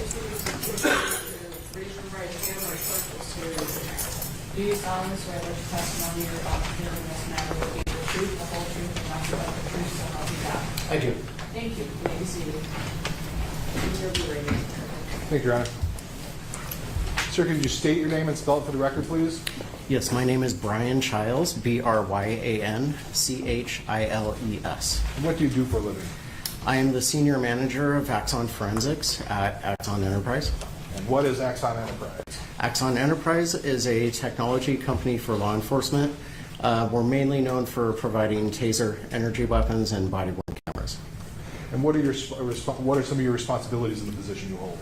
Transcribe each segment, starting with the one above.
Raise your right hand or circle to. Do you solemnly swear that the testimony you're about to give in this matter will be the truth, the whole truth, and nothing but the truth, so help you God? I do. Thank you. You may be seated. You'll be ready. Thank you, Your Honor. Sir, could you state your name and spell it for the record, please? Yes, my name is Bryan Chiles, Bryanchiles. And what do you do for a living? I am the Senior Manager of Axon Forensics at Axon Enterprise. And what is Axon Enterprise? Axon Enterprise is a technology company for law enforcement. We're mainly known for providing taser energy weapons and body-worn cameras. And what are some of your responsibilities in the position you hold?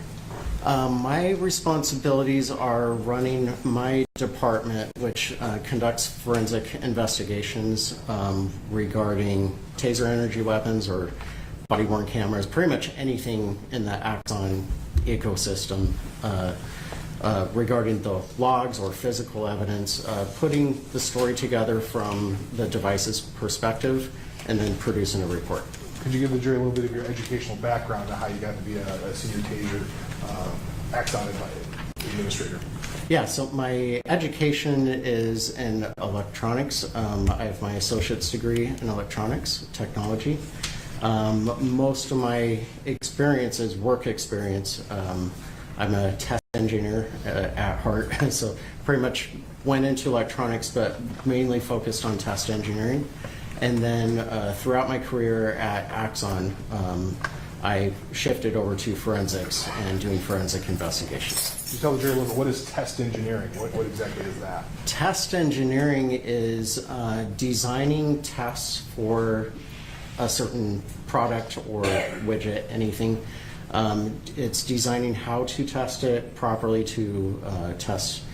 My responsibilities are running my department, which conducts forensic investigations regarding taser energy weapons or body-worn cameras, pretty much anything in the Axon ecosystem regarding the logs or physical evidence, putting the story together from the device's perspective, and then producing a report. Could you give the jury a little bit of your educational background on how you got to be a senior taser Axon administrator? Yeah, so my education is in electronics. I have my associate's degree in electronics technology. Most of my experience is work experience. I'm a test engineer at heart, so pretty much went into electronics, but mainly focused on test engineering. And then throughout my career at Axon, I shifted over to forensics and doing forensic investigations. Could you tell the jury a little bit, what is test engineering? What exactly is that? Test engineering is designing tests for a certain product or widget, anything. It's designing how to test it properly to test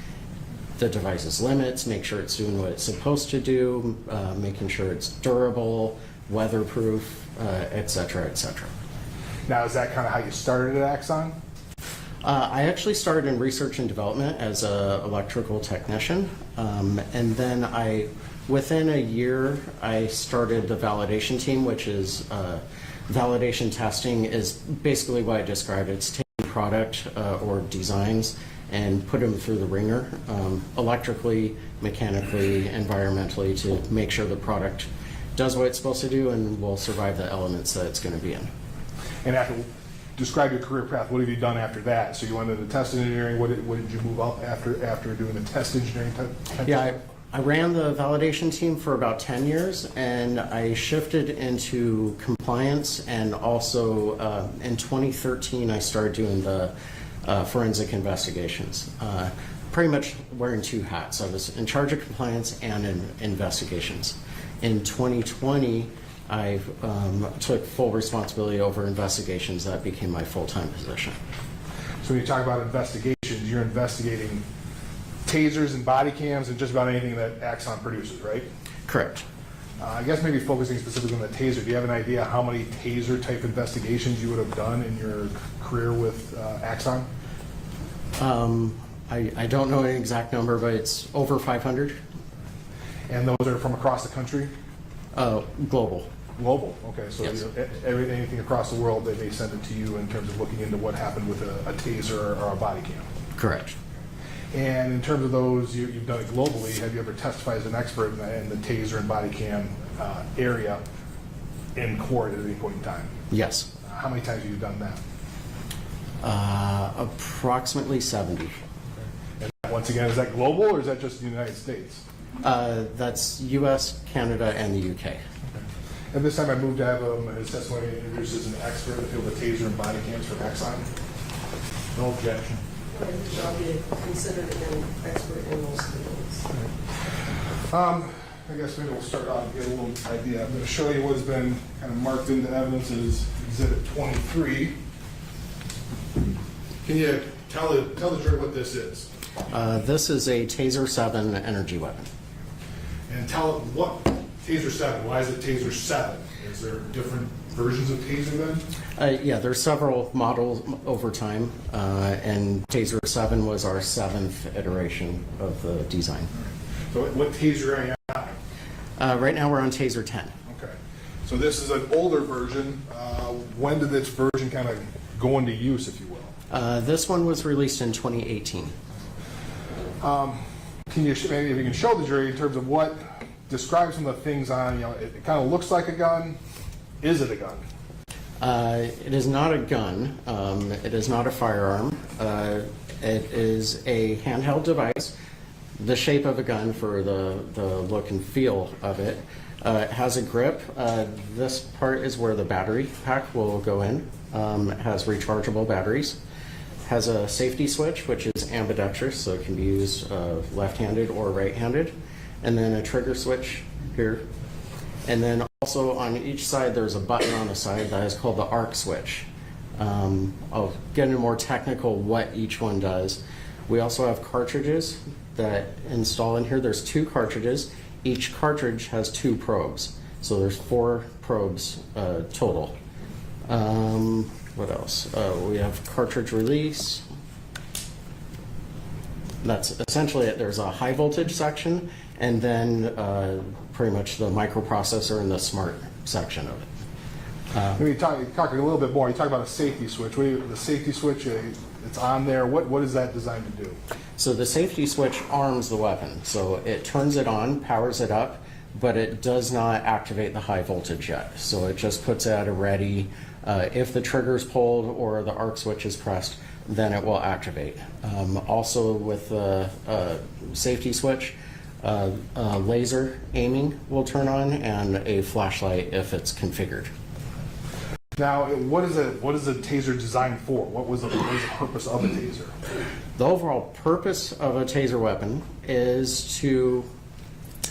the device's limits, make sure it's doing what it's supposed to do, making sure it's durable, weatherproof, et cetera, et cetera. Now, is that kind of how you started at Axon? I actually started in research and development as an electrical technician, and then within a year, I started the validation team, which is validation testing is basically what I described. It's taking product or designs and put them through the ringer, electrically, mechanically, environmentally, to make sure the product does what it's supposed to do and will survive the elements that it's going to be in. And describe your career path. What have you done after that? So you went into test engineering. What did you move up after doing the test engineering type? Yeah, I ran the validation team for about 10 years, and I shifted into compliance, and also in 2013 I started doing the forensic investigations. Pretty much wearing two hats. I was in charge of compliance and in investigations. In 2020, I took full responsibility over investigations. That became my full-time position. So when you talk about investigations, you're investigating tasers and body cams and just about anything that Axon produces, right? Correct. I guess maybe focusing specifically on the taser, do you have an idea how many taser-type investigations you would have done in your career with Axon? I don't know an exact number, but it's over 500. And those are from across the country? Global. Global, okay. So Yes. Anything across the world, they send it to you in terms of looking into what happened with a taser or a body cam? Correct. And in terms of those, you've done it globally. Have you ever testified as an expert in the taser and body cam area in court at any point in time? Yes. How many times have you done that? Approximately 70. And once again, is that global or is that just the United States? That's U.S., Canada, and the U.K. And this time I moved to have his testimony introduced as an expert in the field of taser and body cams for Axon. No objection. Shall be considered an expert in those fields. I guess maybe we'll start off and get a little idea. I'm going to show you what has been kind of marked into evidence as Exhibit 23. Can you tell the jury what this is? This is a Taser 7 energy weapon. And tell what Taser 7. Why is it Taser 7? Is there different versions of Taser then? Yeah, there's several models over time, and Taser 7 was our 7th iteration of the design. So what Taser are you on? Right now we're on Taser 10. Okay. So this is an older version. When did this version kind of go into use, if you will? This one was released in 2018. Can you, maybe if you can show the jury in terms of what describes some of the things on, you know, it kind of looks like a gun. Is it a gun? It is not a gun. It is not a firearm. It is a handheld device, the shape of a gun for the look and feel of it. It has a grip. This part is where the battery pack will go in. It has rechargeable batteries. Has a safety switch, which is ambidextrous, so it can be used left-handed or right-handed. And then a trigger switch here. And then also on each side, there's a button on the side that is called the arc switch. I'll get into more technical what each one does. We also have cartridges that install in here. There's 2 cartridges. Each cartridge has 2 probes. So there's 4 probes total. What else? We have cartridge release. That's essentially it. There's a high voltage section, and then pretty much the microprocessor and the smart section of it. Maybe talk a little bit more. You talk about a safety switch. The safety switch, it's on there. What is that designed to do? So the safety switch arms the weapon. So it turns it on, powers it up, but it does not activate the high voltage yet. So it just puts it at a ready. If the trigger is pulled or the arc switch is pressed, then it will activate. Also with the safety switch, laser aiming will turn on, and a flashlight if it's configured. Now, what is a taser designed for? What is the purpose of a taser? The overall purpose of a taser weapon is to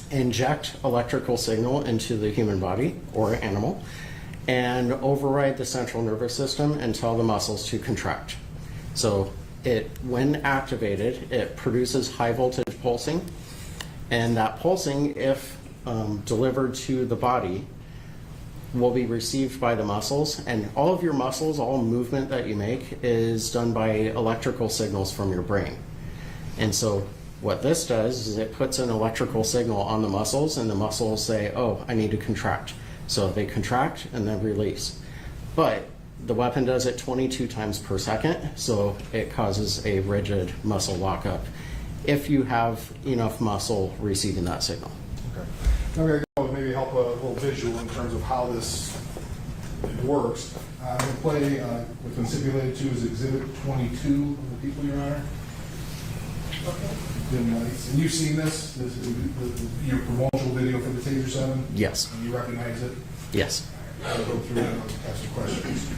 inject electrical signal into the human body or animal and override the central nervous system and tell the muscles to contract. So when activated, it produces high voltage pulsing, and that pulsing, if delivered to the body, will be received by the muscles, and all of your muscles, all movement that you make is done by electrical signals from your brain. And so what this does is it puts an electrical signal on the muscles, and the muscles say, oh, I need to contract. So they contract and then release. But the weapon does it 22 times per second, so it causes a rigid muscle lockup if you have enough muscle receiving that signal. Okay. Now we're going to maybe help a little visual in terms of how this works. I'm going to play what's been stipulated to as Exhibit 22 of the people, Your Honor. Okay. And you've seen this your promotional video for the Taser 7? Yes. And you recognize it? Yes. I'll go through it and ask some questions.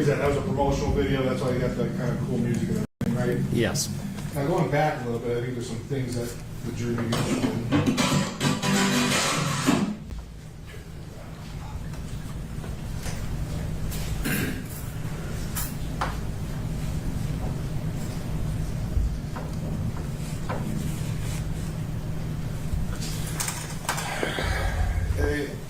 That was a promotional video, that's why you got that kind of cool music and everything, right? Yes. Now going back a little bit, I think there's some things that the jury may be interested in.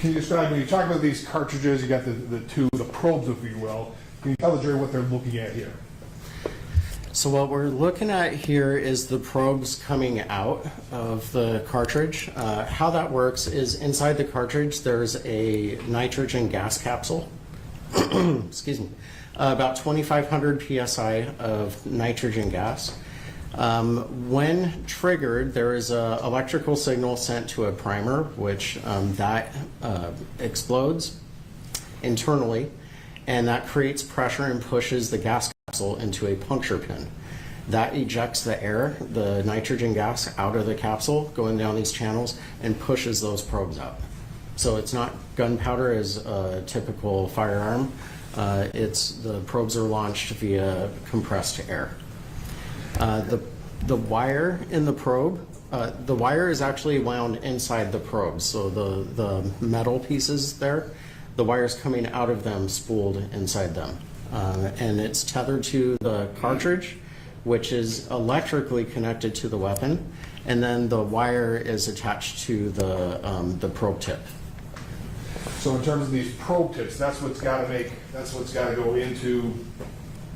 can you describe, when you talk about these cartridges, you got the probes, if you will, can you tell the jury what they're looking at here? So what we're looking at here is the probes coming out of the cartridge. How that works is inside the cartridge there's a nitrogen gas capsule, excuse me, about 2,500 psi of nitrogen gas. When triggered, there is an electrical signal sent to a primer, which that explodes internally, and that creates pressure and pushes the gas capsule into a puncture pin. That ejects the air, the nitrogen gas, out of the capsule, going down these channels, and pushes those probes out. So it's not gunpowder as a typical firearm. The probes are launched via compressed air. The wire in the probe, the wire is actually wound inside the probe. So the metal pieces there, the wire's coming out of them, spooled inside them. And it's tethered to the cartridge, which is electrically connected to the weapon. And then the wire is attached to the probe tip. So in terms of these probe tips, that's what's got to go into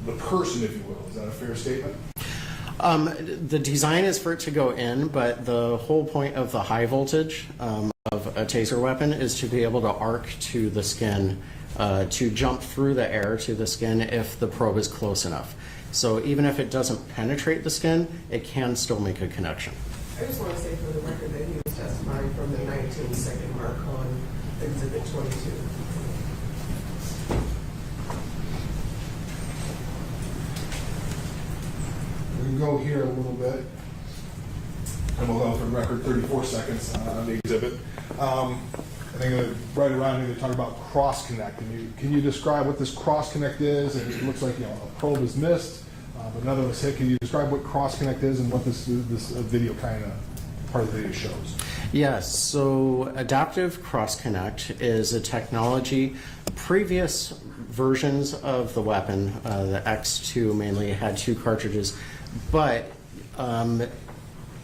the person, if you will. Is that a fair statement? The design is for it to go in, but the whole point of the high voltage of a taser weapon is to be able to arc to the skin, to jump through the air to the skin if the probe is close enough. So even if it doesn't penetrate the skin, it can still make a connection. I just want to say for the record that he was testifying from the 19-second mark on Exhibit 22. We can go here a little bit, and we'll go for the record 34 seconds on the exhibit. I think right around here they talk about cross connect. Can you describe what this cross connect is? And it looks like a probe is missed, but another was hit. Can you describe what cross connect is and what this video kind of part of the video shows? Yes, so adaptive cross connect is a technology. Previous versions of the weapon, the X2 mainly, had 2 cartridges, but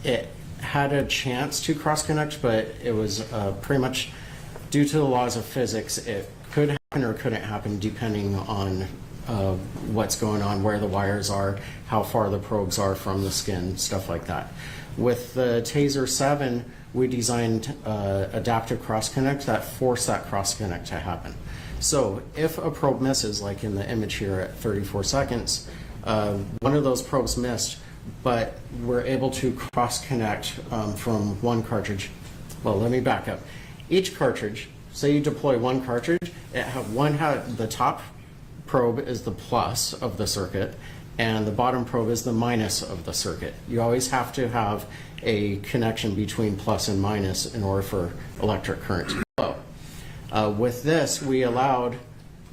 it had a chance to cross connect, but it was pretty much due to the laws of physics. It could happen or couldn't happen depending on what's going on, where the wires are, how far the probes are from the skin, stuff like that. With the Taser 7, we designed adaptive cross connect that forced that cross connect to happen. So if a probe misses, like in the image here at 34 seconds, one of those probes missed, but we're able to cross connect from one cartridge. Well, let me back up. Each cartridge, say you deploy one cartridge, the top probe is the plus of the circuit, and the bottom probe is the minus of the circuit. You always have to have a connection between plus and minus in order for electric current to flow. With this, we allowed,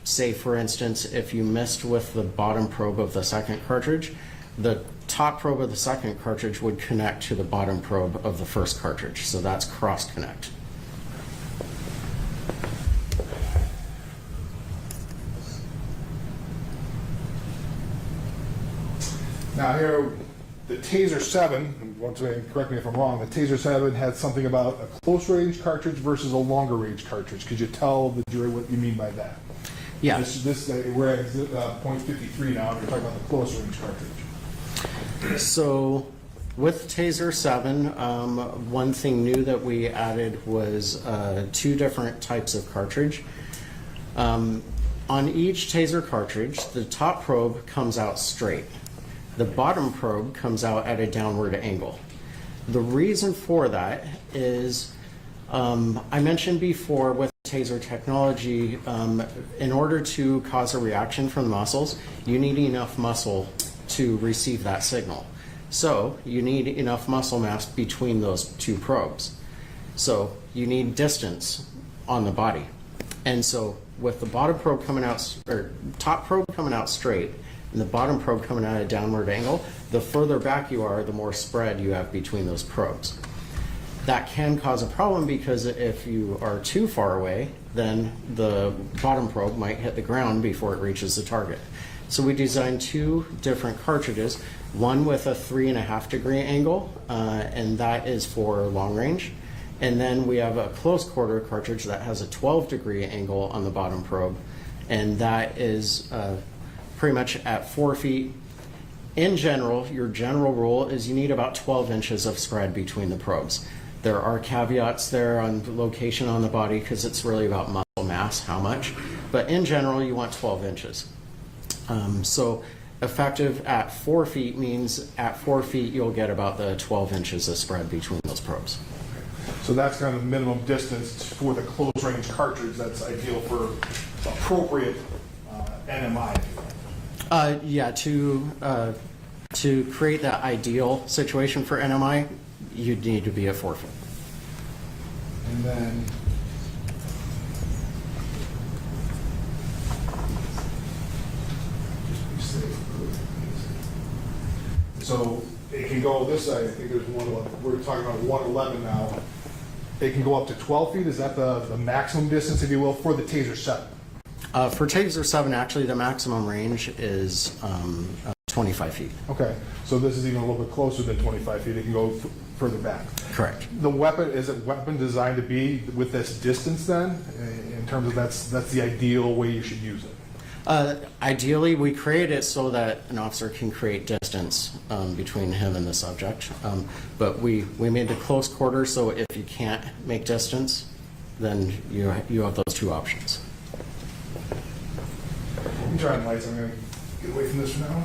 say for instance, if you missed with the bottom probe of the second cartridge, the top probe of the second cartridge would connect to the bottom probe of the first cartridge. So that's cross connect. Now here, the Taser 7, once again, correct me if I'm wrong, the Taser 7 had something about a close range cartridge versus a longer range cartridge. Could you tell the jury what you mean by that? Yeah. We're at point 53 now, and you're talking about the close range cartridge. So with Taser 7, one thing new that we added was 2 different types of cartridge. On each Taser cartridge, the top probe comes out straight. The bottom probe comes out at a downward angle. The reason for that is, I mentioned before with Taser technology, in order to cause a reaction from the muscles, you need enough muscle to receive that signal. So you need enough muscle mass between those 2 probes. So you need distance on the body. And so with the bottom probe coming out, or top probe coming out straight, and the bottom probe coming at a downward angle, the further back you are, the more spread you have between those probes. That can cause a problem because if you are too far away, then the bottom probe might hit the ground before it reaches the target. So we designed 2 different cartridges, one with a 3.5 degree angle, and that is for long range, And then we have a close quarter cartridge that has a 12-degree angle on the bottom probe, and that is pretty much at 4 feet. In general, your general rule is you need about 12 inches of spread between the probes. There are caveats there on the location on the body because it's really about muscle mass, how much. But in general, you want 12 inches. So effective at 4 feet means at 4 feet you'll get about the 12 inches of spread between those probes. So that's kind of the minimum distance for the close range cartridge that's ideal for appropriate NMI. Yeah, to create that ideal situation for NMI, you'd need to be at 4 feet. And then so it can go this side. I think there's one. We're talking about 111 now. It can go up to 12 feet. Is that the maximum distance, if you will, for the Taser 7? For Taser 7, actually, the maximum range is 25 feet. Okay, so this is even a little bit closer than 25 feet. It can go further back. Correct. The weapon, is it weapon designed to be with this distance then? In terms of that's the ideal way you should use it? Ideally, we create it so that an officer can create distance between him and the subject. But we made the close quarter, so if you can't make distance, then you have those two options. Let me try the lights. I'm going to get away from this for now.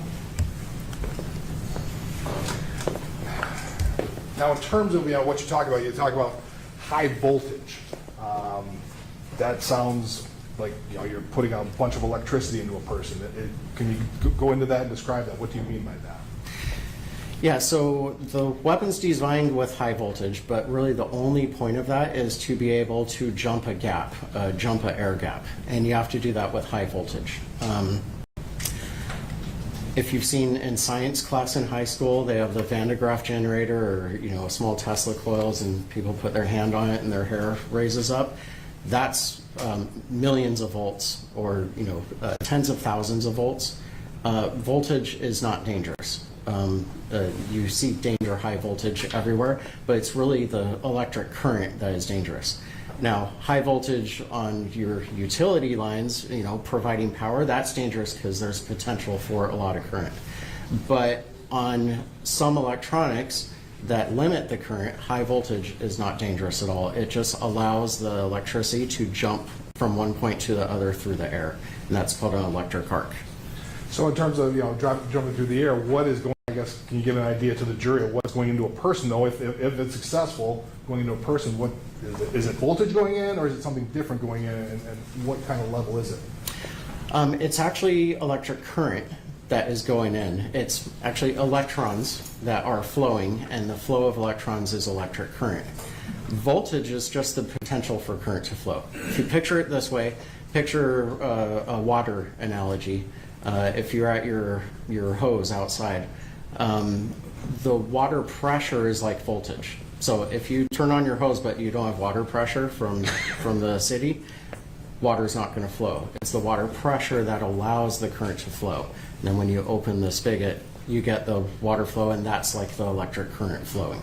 Now, in terms of what you talk about high voltage. That sounds like you're putting a bunch of electricity into a person. Can you go into that and describe that? What do you mean by that? Yeah, so the weapon's designed with high voltage, but really the only point of that is to be able to jump a gap, jump an air gap, and you have to do that with high voltage. If you've seen in science class in high school, they have the Van de Graaff generator or small Tesla coils, and people put their hand on it and their hair raises up. That's millions of volts, or tens of thousands of volts. Voltage is not dangerous. You see danger high voltage everywhere, but it's really the electric current that is dangerous. Now, high voltage on your utility lines, providing power, that's dangerous because there's potential for a lot of current. But on some electronics that limit the current, high voltage is not dangerous at all. It just allows the electricity to jump from one point to the other through the air, and that's called an electric arc. So in terms of jumping through the air, what is going? I guess can you give an idea to the jury of what's going into a person, though? If it's successful going into a person, what is it? Voltage going in, or is it something different going in? And what kind of level is it? It's actually electric current that is going in. It's actually electrons that are flowing, and the flow of electrons is electric current. Voltage is just the potential for current to flow. If you picture it this way, picture a water analogy. If you're at your hose outside, the water pressure is like voltage. So if you turn on your hose but you don't have water pressure from the city, water's not going to flow. It's the water pressure that allows the current to flow. And then when you open the spigot, you get the water flow, and that's like the electric current flowing.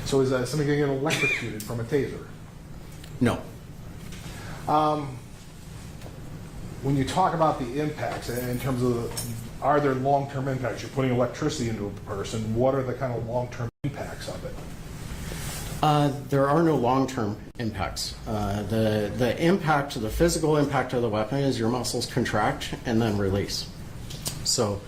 So is that something going to get electrocuted from a taser? No. When you talk about the impacts, in terms of are there long-term impacts? You're putting electricity into a person. What are the kind of long-term impacts of it? There are no long-term impacts. The impact, the physical impact of the weapon is your muscles contract and then release. So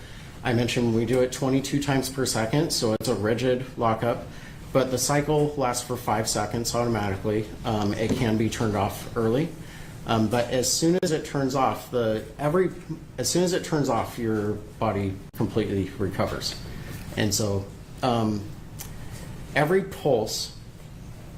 I mentioned we do it 22 times per second, so it's a rigid lockup, but the cycle lasts for 5 seconds automatically. It can be turned off early. But as soon as it turns off, your body completely recovers. And so every pulse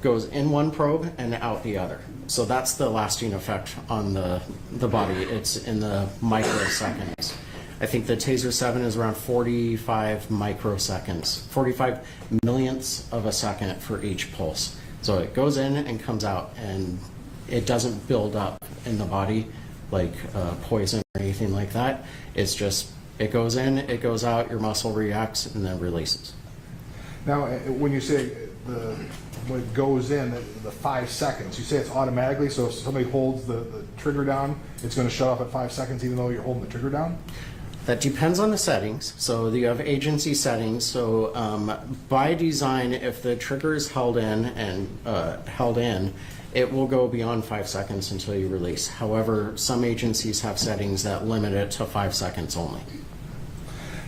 goes in one probe and out the other. So that's the lasting effect on the body. It's in the microseconds. I think the Taser 7 is around 45 microseconds, 45 millionths of a second for each pulse. So it goes in and comes out, and it doesn't build up in the body like poison or anything like that. It's just, it goes in, it goes out, your muscle reacts, and then releases. Now, when you say when it goes in, the 5 seconds, you say it's automatically, so if somebody holds the trigger down, it's going to shut off at 5 seconds even though you're holding the trigger down? That depends on the settings. So you have agency settings. So by design, if the trigger is held in, it will go beyond 5 seconds until you release. However, some agencies have settings that limit it to 5 seconds only.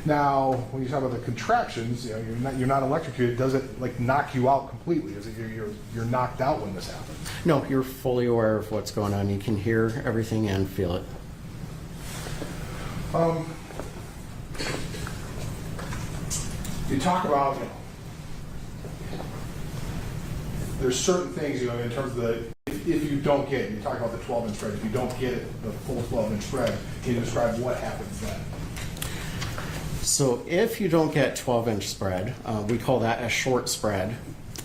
Now, when you talk about the contractions, you know, you're not electrocuted. Does it like knock you out completely? Is it you're knocked out when this happens? No, you're fully aware of what's going on. You can hear everything and feel it. You talk about, you know, there's certain things, you know, in terms of the, if you don't get it, you talk about the 12-inch spread, if you don't get it, the full 12-inch spread, can you describe what happens then? So if you don't get 12-inch spread, we call that a short spread,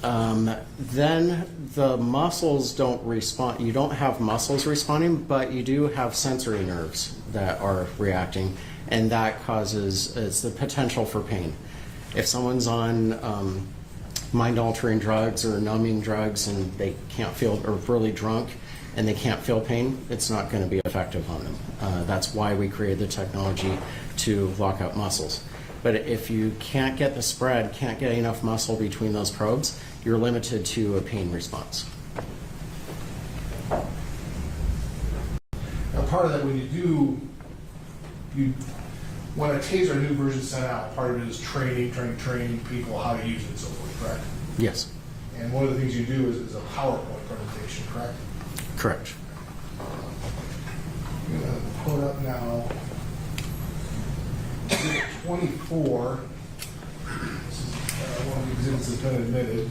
then the muscles don't respond. You don't have muscles responding, but you do have sensory nerves that are reacting, and that causes, it's the potential for pain. If someone's on mind-altering drugs or numbing drugs and they can't feel, or really drunk and they can't feel pain, it's not going to be effective on them. That's why we created the technology to lock out muscles. But if you can't get the spread, can't get enough muscle between those probes, you're limited to a pain response. Now, part of that, when when a taser new version is sent out, part of it is training people how to use it and so forth, correct? Yes. And one of the things you do is a PowerPoint presentation, correct? Correct. I'm going to pull it up now. Exhibit 24. This is one of the exhibits that's been admitted.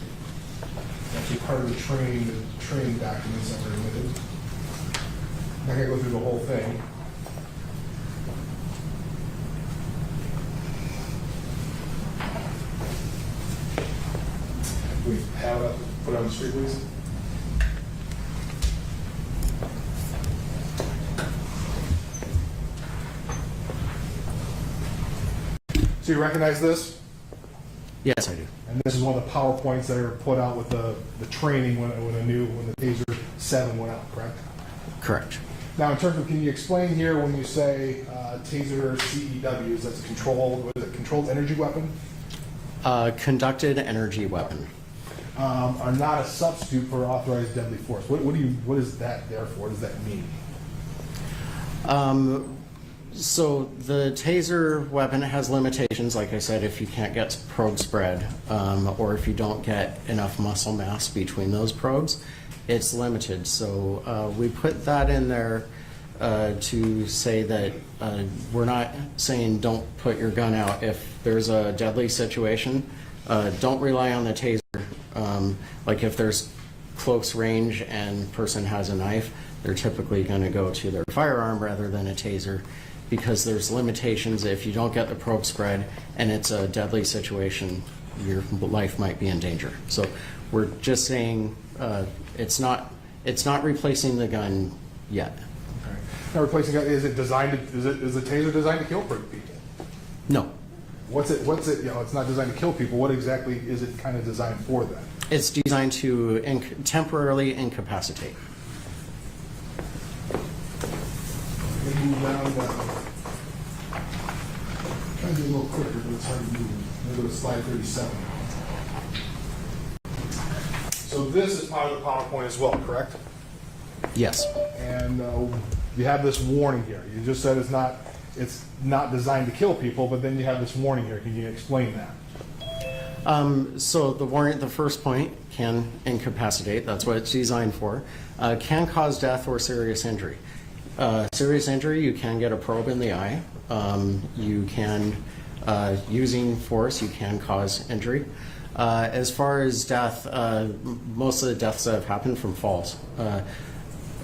Actually part of the training documents that were admitted. I'm not going to go through the whole thing. We have it, put it on the screen, please. So you recognize this? Yes, I do. And this is one of the PowerPoints that are put out with the training when the TASER 7 went out, correct? Correct. Now, in terms of, can you explain here when you say TASER CEWs, that's a controlled energy weapon? Conducted energy weapon. Are not a substitute for authorized deadly force. What is that there for? What does that mean? So the taser weapon has limitations, like I said, if you can't get probe spread, or if you don't get enough muscle mass between those probes, it's limited. So we put that in there to say that we're not saying don't put your gun out. If there's a deadly situation, don't rely on the taser. Like if there's close range and person has a knife, they're typically going to go to their firearm rather than a taser, because there's limitations. If you don't get the probe spread and it's a deadly situation, your life might be in danger. So we're just saying it's not replacing the gun yet. Okay. Now, replacing it, is the taser designed to kill people? No. What's it? You know, it's not designed to kill people. What exactly is it kind of designed for then? It's designed to temporarily incapacitate. Move down. Trying to do a little quicker, but it's hard to move. I'm going to go to slide 37. So this is part of the PowerPoint as well, correct? Yes. And you have this warning here. You just said it's not designed to kill people, but then you have this warning here. Can you explain that? So the warning, the first point, can incapacitate. That's what it's designed for. Can cause death or serious injury. Serious injury, you can get a probe in the eye. You can, using force, you can cause injury. As far as death, most of the deaths that have happened from falls.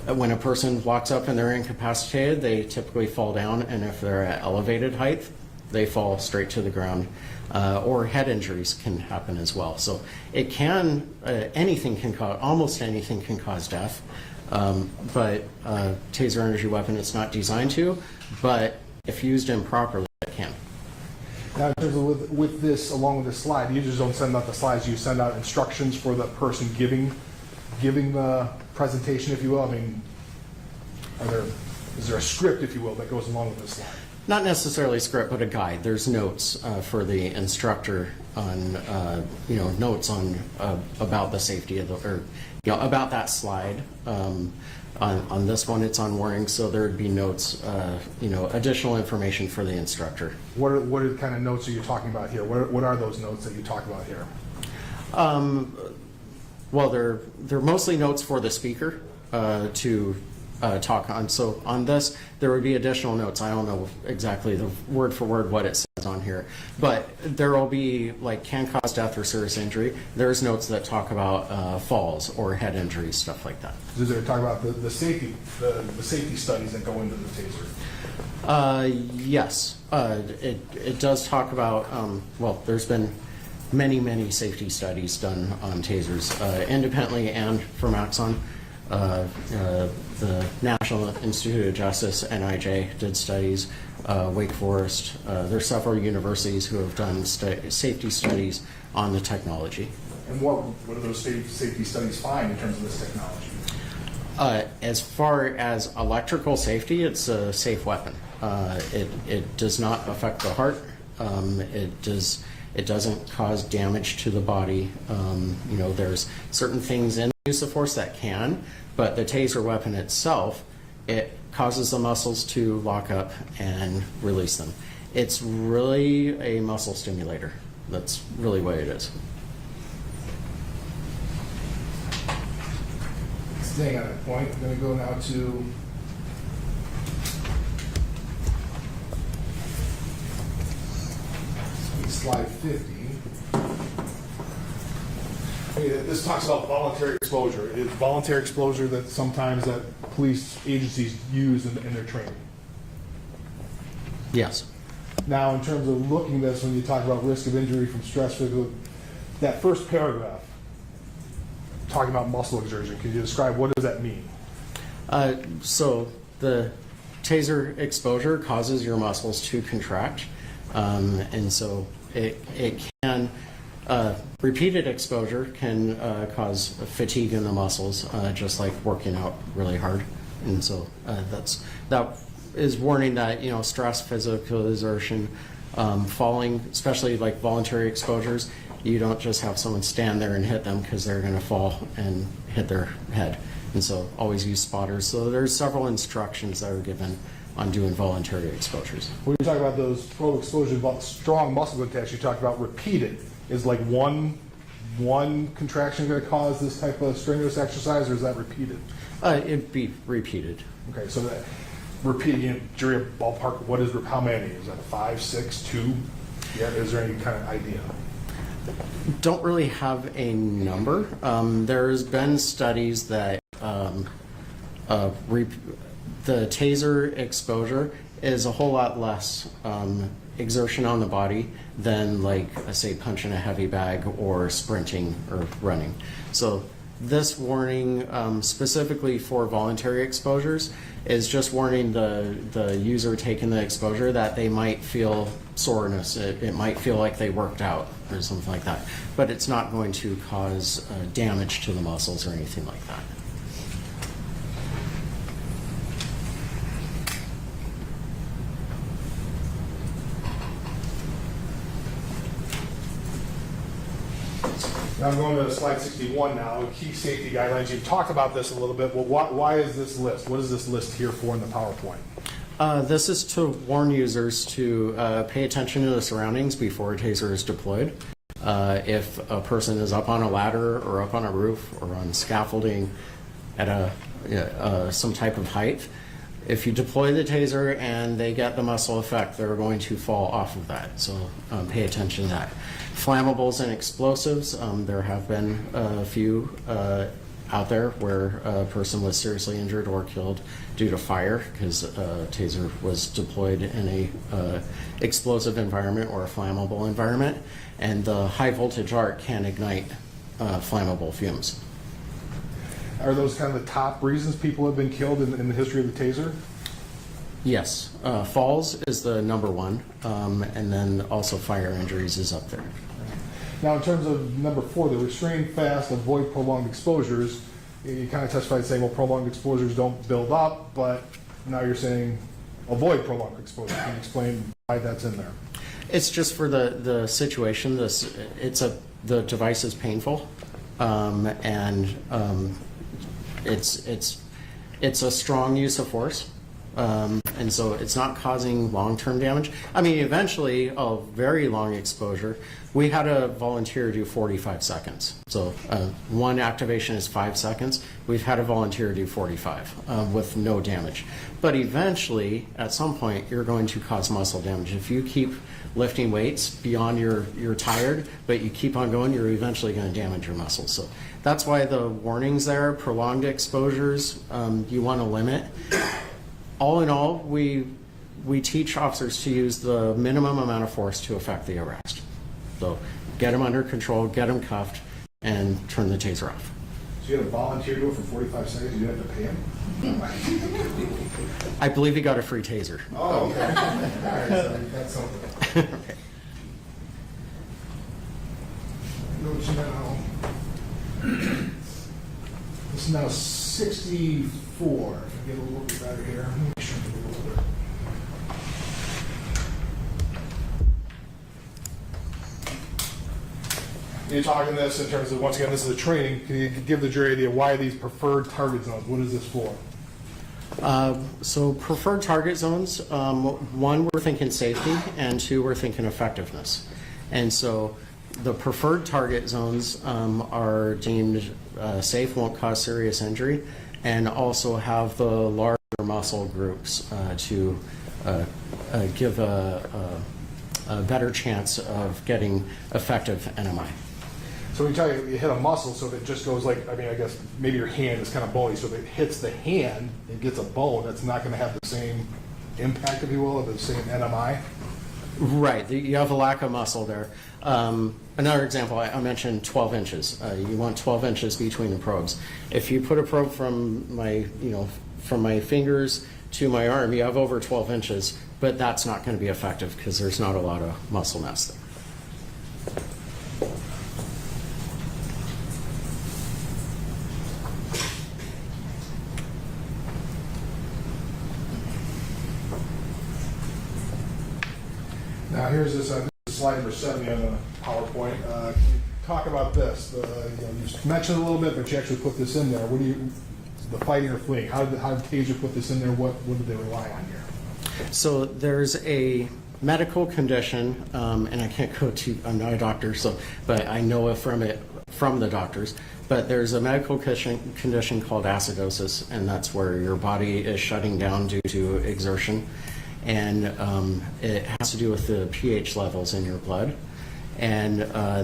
When a person walks up and they're incapacitated, they typically fall down, and if they're at elevated height, they fall straight to the ground. Or head injuries can happen as well. So it can, anything can cause, almost anything can cause death. But taser energy weapon, it's not designed to, but if used improperly, it can. Now, in terms of with this, along with this slide, you just don't send out the slides, you send out instructions for the person giving the presentation, if you will? I mean, is there a script, if you will, that goes along with this slide? Not necessarily script, but a guide. There's notes for the instructor on, notes on about the safety of the, or about that slide. On this one, it's on warning, so there would be notes, additional information for the instructor. What kind of notes are you talking about here? What are those notes that you talk about here? Well, they're mostly notes for the speaker to talk on. So on this, there would be additional notes. I don't know exactly the word for word what it says on here, but there will be like can cause death or serious injury. There's notes that talk about falls or head injuries, stuff like that. Does it talk about the safety studies that go into the taser? Yes, it does talk about. Well, there's been many safety studies done on tasers, independently and from Axon. The National Institute of Justice, NIJ, did studies. Wake Forest. There's several universities who have done safety studies on the technology. And what do those safety studies find in terms of this technology? As far as electrical safety, it's a safe weapon. It does not affect the heart. It doesn't cause damage to the body. There's certain things in use of force that can, but the taser weapon itself, it causes the muscles to lock up and release them. It's really a muscle stimulator. That's really what it is. Staying on that point, I'm going to go now to slide 50. This talks about voluntary exposure. It's voluntary exposure that sometimes that police agencies use in their training. Yes. Now, in terms of looking at this, when you talk about risk of injury from stress, that first paragraph, talking about muscle exertion, can you describe what does that mean? So the taser exposure causes your muscles to contract, and so it can. Repeated exposure can cause fatigue in the muscles, just like working out really hard. And so that is warning that stress, physical exertion, falling, especially like voluntary exposures, you don't just have someone stand there and hit them because they're going to fall and hit their head. And so always use spotters. So there's several instructions that are given on doing voluntary exposures. When you talk about those probe exposure, strong muscle contact, you talk about repeated. Is like one contraction going to cause this type of strenuous exercise, or is that repeated? It'd be repeated. Okay, so that repeating, jury ballpark, how many? Is that 5, 6, 2? Yeah, is there any kind of idea? Don't really have a number. There's been studies that the taser exposure is a whole lot less exertion on the body than, like, say, punching a heavy bag or sprinting or running. So this warning, specifically for voluntary exposures, is just warning the user taking the exposure that they might feel soreness. It might feel like they worked out or something like that. But it's not going to cause damage to the muscles or anything like that. Now I'm going to slide 61 now, key safety guidelines. You've talked about this a little bit. Well, why is this list? What is this list here for in the PowerPoint? This is to warn users to pay attention to the surroundings before a taser is deployed. If a person is up on a ladder or up on a roof or on scaffolding at some type of height, if you deploy the taser and they get the muscle effect, they're going to fall off of that. So pay attention to that. Flammables and explosives, there have been a few out there where a person was seriously injured or killed due to fire because a taser was deployed in a explosive environment or a flammable environment, and the high voltage arc can ignite flammable fumes. Are those kind of the top reasons people have been killed in the history of the taser? Yes, falls is the number one, and then also fire injuries is up there. Now, in terms of number 4, the restrain fast, avoid prolonged exposures, you kind of testified saying, well, prolonged exposures don't build up, but now you're saying avoid prolonged exposure. Can you explain why that's in there? It's just for the situation. The device is painful, and it's a strong use of force. And so it's not causing long-term damage. I mean, eventually, a very long exposure, we had a volunteer do 45 seconds. So one activation is 5 seconds. We've had a volunteer do 45 with no damage. But eventually, at some point, you're going to cause muscle damage. If you keep lifting weights beyond you're tired, but you keep on going, you're eventually going to damage your muscles. So that's why the warnings there, prolonged exposures, you want to limit. All in all, we teach officers to use the minimum amount of force to effect the arrest. So get them under control, get them cuffed, and turn the taser off. So you had a volunteer do it for 45 seconds, you didn't have to pay him? I believe he got a free taser. Oh, okay. All right, so that's something. Okay. This is now 64. If I get a little bit better here, let me shrink it a little bit. You're talking this in terms of, once again, this is a training. Can you give the jury an idea why these preferred target zones? What is this for? So preferred target zones, one, we're thinking safety, and 2, we're thinking effectiveness. And so the preferred target zones are deemed safe, won't cause serious injury, and also have the larger muscle groups to give a better chance of getting effective NMI. So when you tell you hit a muscle, so if it just goes like, I mean, I guess maybe your hand is kind of bony, so if it hits the hand and gets a bone, that's not going to have the same impact, if you will, of the same NMI? Right, you have a lack of muscle there. Another example, I mentioned 12 inches. You want 12 inches between the probes. If you put a probe from my fingers to my arm, you have over 12 inches, but that's not going to be effective because there's not a lot of muscle mass there. Now here's this, this is slide number 70 on the PowerPoint. Can you talk about this? You mentioned a little bit, but you actually put this in there. What do you, the fighting or fleeing? How did Taser put this in there? What did they rely on here? So there's a medical condition, and I can't go to, I'm not a doctor, but I know it from the doctors. But there's a medical condition called acidosis, and that's where your body is shutting down due to exertion. And it has to do with the pH levels in your blood. And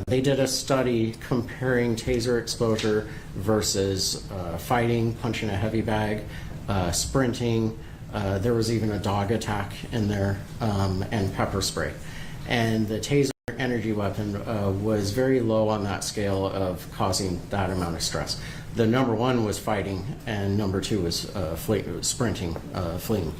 they did a study comparing taser exposure versus fighting, punching a heavy bag, sprinting. There was even a dog attack in there, and pepper spray. And the taser energy weapon was very low on that scale of causing that amount of stress. The number 1 was fighting, and number 2 was sprinting, fleeing.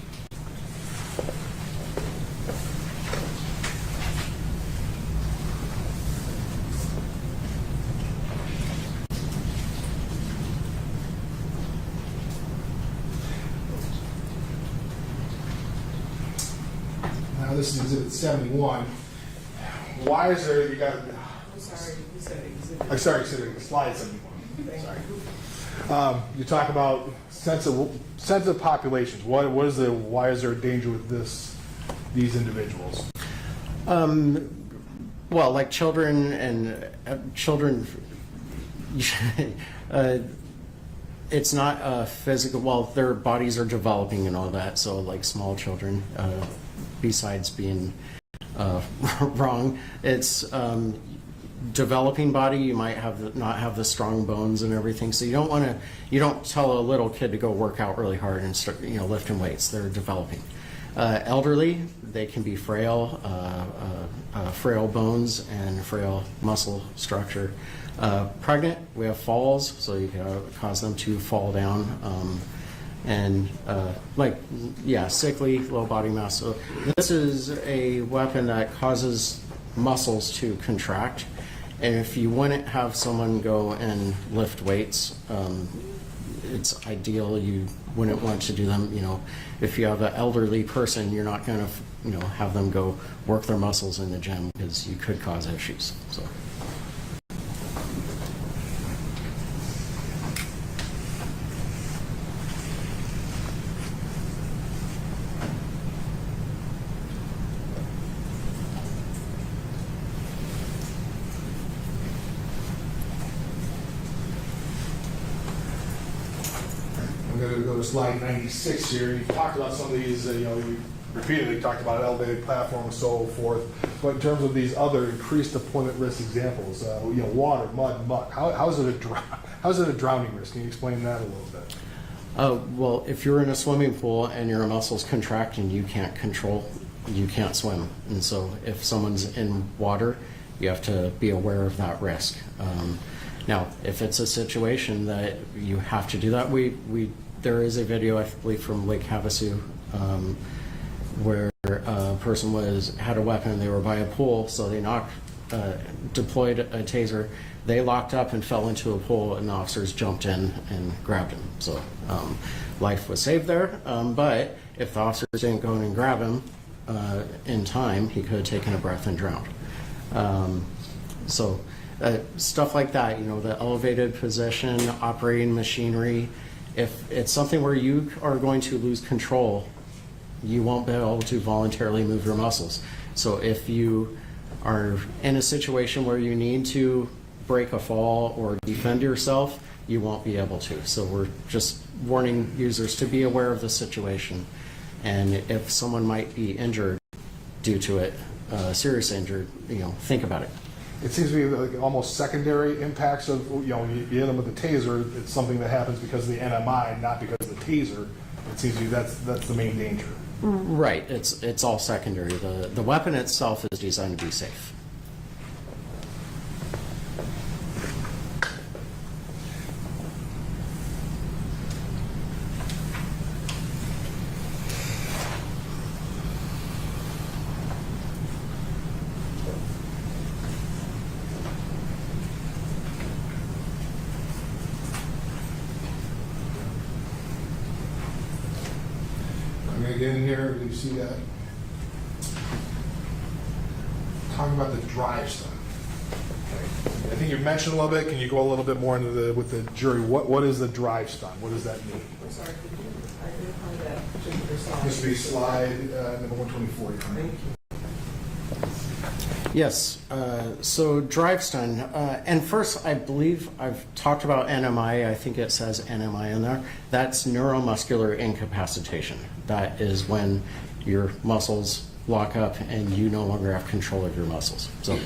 Now this is exhibit 71. Why is there, you got, I'm sorry, you said exhibit. I'm sorry, slide 71. Sorry. You talk about sensitive populations. Why is there a danger with these individuals? Well, like children and children, it's not a physical, well, their bodies are developing and all that, so like small children, besides being wrong, it's developing body, you might not have the strong bones and everything, so you don't tell a little kid to go work out really hard and start lifting weights. They're developing. Elderly, they can be frail, frail bones and frail muscle structure. Pregnant, we have falls, so you can cause them to fall down and sickly, low body mass. So this is a weapon that causes muscles to contract, and if you wouldn't have someone go and lift weights, it's ideal. You wouldn't want to do them. If you have an elderly person, you're not going to have them go work their muscles in the gym because you could cause issues. So. I'm going to go to slide 96 here. You've talked about some of these, you repeatedly talked about elevated platform and so forth, but in terms of these other increased deployment risk examples, water, mud, muck, how is it a drowning risk? Can you explain that a little bit? Well, if you're in a swimming pool and your muscles contract and you can't swim. And so if someone's in water, you have to be aware of that risk. Now, if it's a situation that you have to do that, there is a video, I believe, from Lake Havasu, where a person had a weapon and they were by a pool, so they deployed a taser. They locked up and fell into a pool, and the officers jumped in and grabbed him. So life was saved there. But if the officers didn't go in and grab him in time, he could have taken a breath and drowned. Stuff like that, the elevated position, operating machinery. If it's something where you are going to lose control, you won't be able to voluntarily move your muscles. So if you are in a situation where you need to break a fall or defend yourself, you won't be able to. So we're just warning users to be aware of the situation. And if someone might be injured due to it, serious injured, think about it. It seems to be like almost secondary impacts of, when you hit them with the taser, it's something that happens because of the NMI, not because of the taser. It seems to be that's the main danger. Right. It's all secondary. The weapon itself is designed to be safe. I'm going to get in here. Do you see that? Talking about the drive stuff. Okay. I think you mentioned a little bit. Can you go a little bit more into with the jury? What is the drive stun? What does that mean? I'm sorry, I didn't find that particular slide. This would be slide number 124. Thank you. Yes. So drive stun. And first, I believe I've talked about NMI. I think it says NMI in there. That's neuromuscular incapacitation. That is when your muscles lock up and you no longer have control of your muscles. So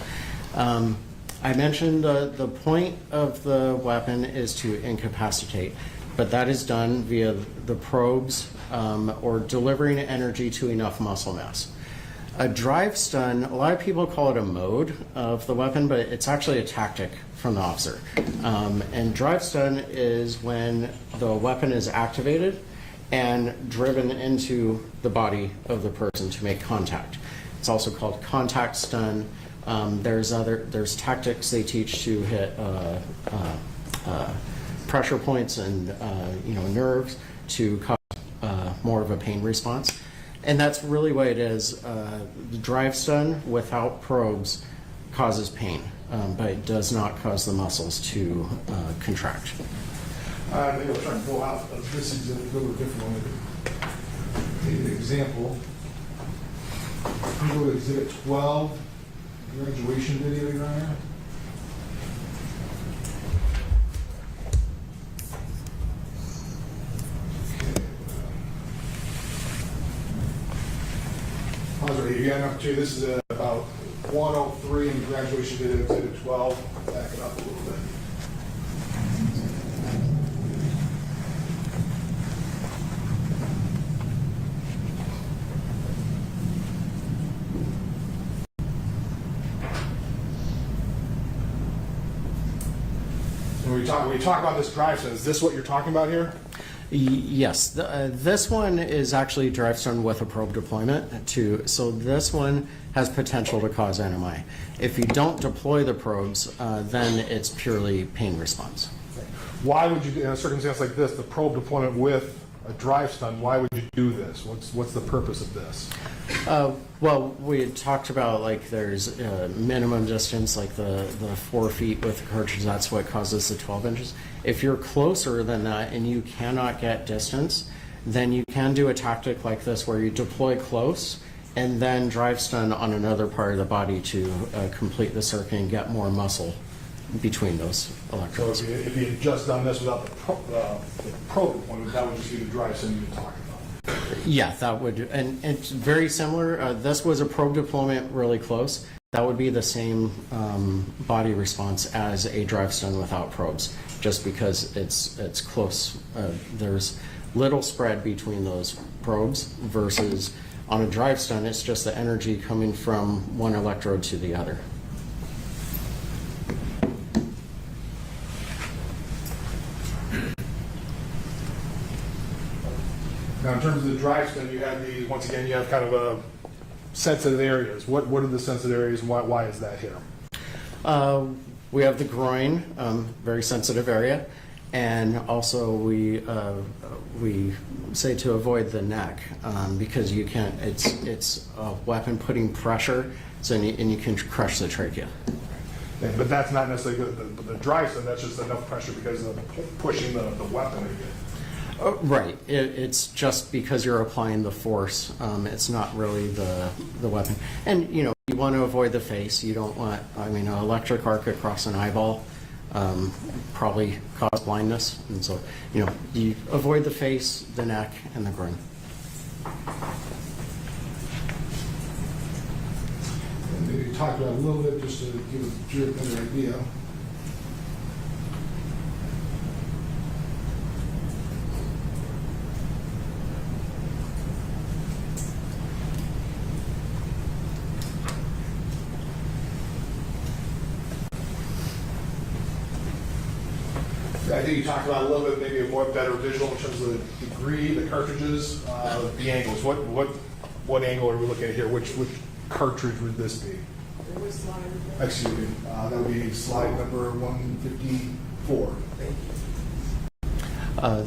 I mentioned the point of the weapon is to incapacitate, but that is done via the probes or delivering energy to enough muscle mass. A drive stun, a lot of people call it a mode of the weapon, but it's actually a tactic from the officer. And drive stun is when the weapon is activated and driven into the body of the person to make contact. It's also called contact stun. There's tactics they teach to hit pressure points and nerves to cause more of a pain response. And that's really what it is. The drive stun without probes causes pain, but it does not cause the muscles to contract. Maybe I'll try and pull out this exhibit a little different one. Take an example. You go to exhibit 12, graduation video, Your Honor. You got an opportunity. This is about 103 in the graduation video, exhibit 12. Back it up a little bit. When we talk about this drive stun, is this what you're talking about here? Yes, this one is actually drive stun with a probe deployment too. So this one has potential to cause NMI. If you don't deploy the probes, then it's purely pain response. Why would you, in a circumstance like this, the probe deployment with a drive stun, why would you do this? What's the purpose of this? Well, we had talked about like there's minimum distance, like the 4 feet with the cartridge. That's what causes the 12 inches. If you're closer than that and you cannot get distance, then you can do a tactic like this where you deploy close and then drive stun on another part of the body to complete the circuit and get more muscle between those So electrodes. if you had just done this without the probe deployment, that would just be the drive stun you were talking about. Yeah, that would, and it's very similar. This was a probe deployment really close. That would be the same body response as a drive stun without probes, just because it's close. There's little spread between those probes versus on a drive stun, it's just the energy coming from one electrode to the other. Now, in terms of the drive stun, you have these, once again, you have kind of a sensitive areas. What are the sensitive areas and why is that here? We have the groin, very sensitive area, and also we say to avoid the neck because you can't. It's a weapon putting pressure, so and you can crush the trachea. But that's not necessarily good. The drive stun, that's just enough pressure because of pushing the weapon again. Right. It's just because you're applying the force. It's not really the weapon. And, you know, you want to avoid the face. You don't want, I mean, an electric arc across an eyeball probably cause blindness. And so, you know, you avoid the face, the neck, and the groin. And maybe talk about a little bit just to give the jury a better idea. I think you talked about a little bit, maybe a more better visual in terms of the degree, the cartridges, the angles. What angle are we looking at here? Which cartridge would this be? Which slide? Excuse me. That would be slide number 154.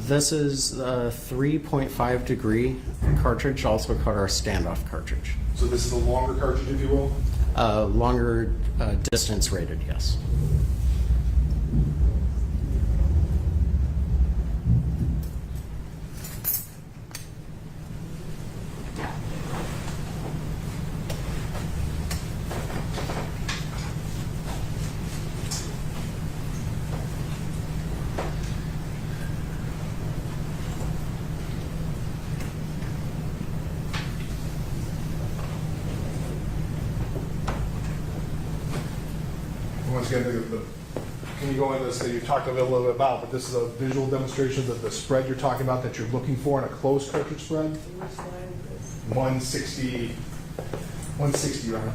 This is a 3.5 degree cartridge, also called our standoff cartridge. So this is a longer cartridge, if you will? Longer distance rated, yes. Once again, can you go into this that you talked a little bit about, but this is a visual demonstration of the spread you're talking about that you're looking for in a closed cartridge spread? Which slide is this? 160, right?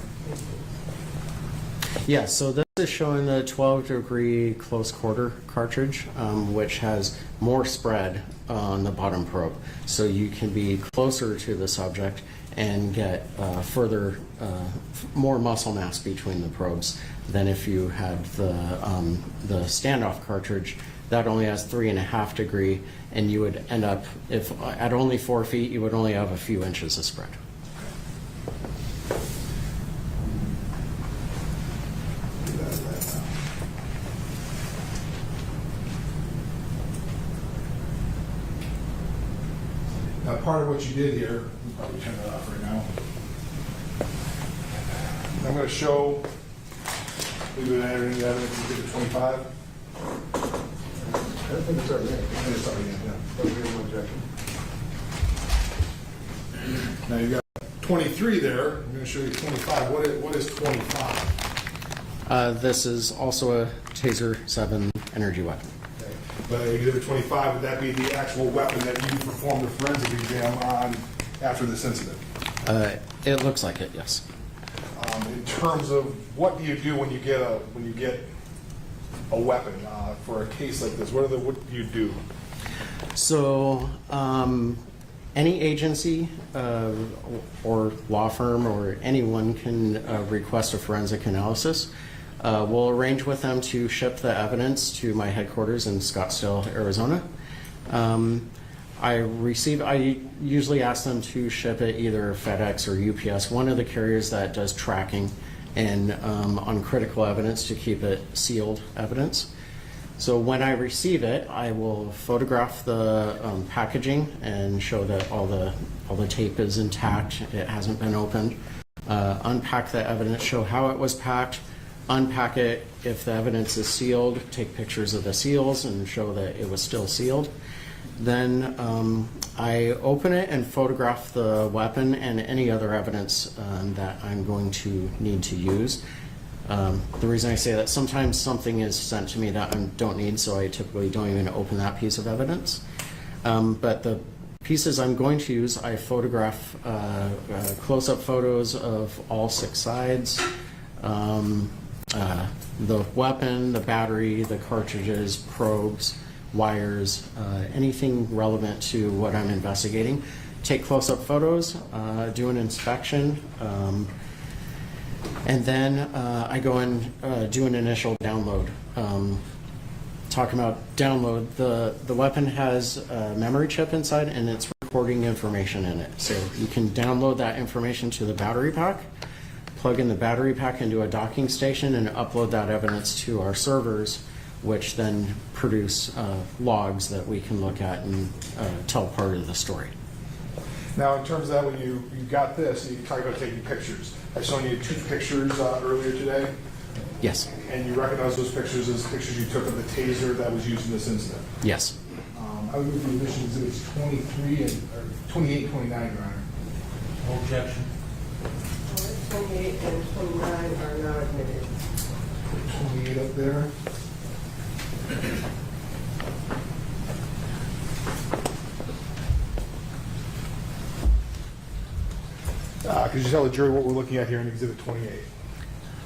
Yeah, so this is showing the 12 degree close quarter cartridge, which has more spread on the bottom probe. So you can be closer to the subject and get more muscle mass between the probes than if you had the standoff cartridge that only has 3.5 degree, and you would end up, if at only 4 feet, you would only have a few inches of spread. Now, part of what you did here, we'll probably turn that off right now. I'm going to show, we do that in the evidence, you did a 25. I don't think it's already in. I think it's already in, yeah. Now you've got 23 there. I'm going to show you 25. What is 25? This is also a Taser 7 energy weapon. Okay. But Exhibit 25, would that be the actual weapon that you performed the forensic exam on after this incident? It looks like it, yes. In terms of what do you do when you get a weapon for a case like this? What do you do? So, any agency or law firm or anyone can request a forensic analysis. We'll arrange with them to ship the evidence to my headquarters in Scottsdale, Arizona. I usually ask them to ship it either FedEx or UPS, one of the carriers that does tracking and on critical evidence to keep it sealed evidence. So when I receive it, I will photograph the packaging and show that all the tape is intact, it hasn't been opened. Unpack the evidence, show how it was packed, unpack it if the evidence is sealed, take pictures of the seals and show that it was still sealed. Then I open it and photograph the weapon and any other evidence that I'm going to need to use. The reason I say that, sometimes something is sent to me that I don't need, so I typically don't even open that piece of evidence. But the pieces I'm going to use, I photograph close-up photos of all 6 sides, the weapon, the battery, the cartridges, probes, wires, anything relevant to what I'm investigating. Take close-up photos, do an inspection, and then I go and do an initial download. Talking about download, the weapon has a memory chip inside and it's recording information in it. So you can download that information to the battery pack, plug in the battery pack into a docking station and upload that evidence to our servers, which then produce logs that we can look at and tell part of the story. Now, in terms of that, when you got this, you talked about taking pictures. I saw you 2 pictures earlier today. Yes. And you recognize those pictures as pictures you took of the taser that was used in this incident. Yes. I would move the admission exhibits 28 and 29, Your Honor. No objection. 28 and 29 are not admitted. 28 up there. Could you tell the jury what we're looking at here in Exhibit 28?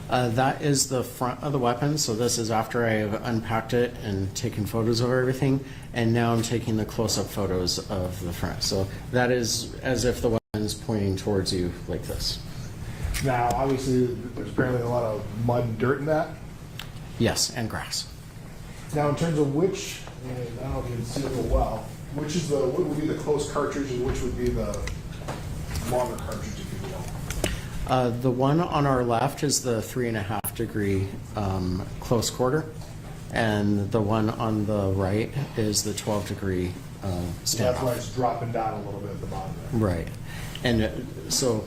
That is the front of the weapon, so this is after I have unpacked it and taken photos of everything, and now I'm taking the close-up photos of the front. So that is as if the weapon is pointing towards you like this. Now, obviously, there's apparently a lot of mud and dirt in that. Yes, and grass. Now, in terms of which, and I don't know if you can see it real well, what would be the close cartridge and which would be the longer cartridge, if you will? The one on our left is the 3.5 degree close quarter, and the one on the right is the 12 degree So that's why standoff. it's dropping down a little bit at the bottom there. Right, and so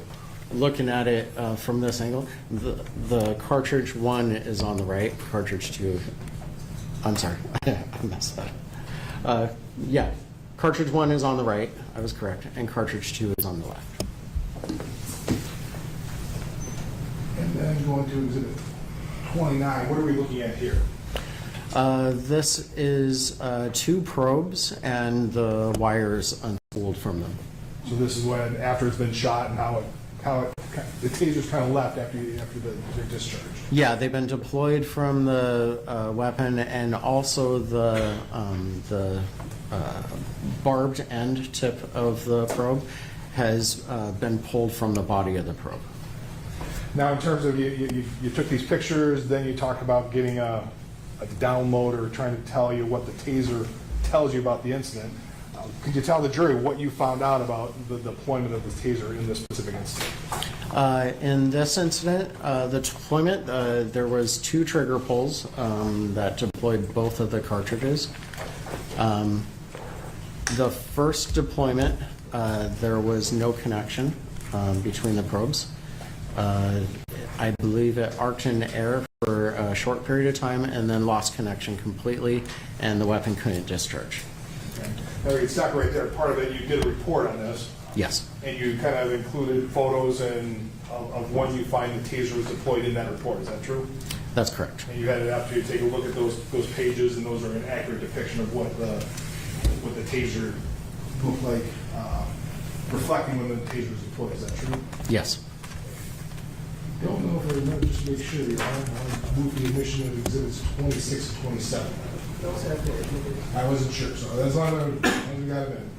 looking at it from this angle, the cartridge 1 is on the right, cartridge 2. I'm sorry, I messed that up. Yeah, cartridge 1 is on the right, I was correct, and cartridge 2 is on the left. And then going to Exhibit 29, what are we looking at here? This is 2 probes and the wires unspooled from them. So this is when, after it's been shot and how the taser's kind of left after they're discharged. Yeah, they've been deployed from the weapon, and also the barbed end tip of the probe has been pulled from the body of the probe. Now, in terms of you took these pictures, then you talk about getting a download or trying to tell you what the taser tells you about the incident. Could you tell the jury what you found out about the deployment of the taser in this specific incident? In this incident, the deployment, there was 2 trigger pulls that deployed both of the cartridges. The first deployment, there was no connection between the probes. I believe it arced in air for a short period of time and then lost connection completely, and the weapon couldn't discharge. Okay. Now, we can stop right there. Part of it, you did a report on this. Yes. And you kind of included photos of when you find the taser was deployed in that report. Is that true? That's correct. And you had it after you take a look at those pages, and those are an accurate depiction of what the taser looked like, reflecting when the taser was deployed. Is that true? Yes. I don't know if I remember, just to make sure, I'll move the admission of exhibits 26 and 27. Those have been admitted. I wasn't sure, so that's not a, we got it in.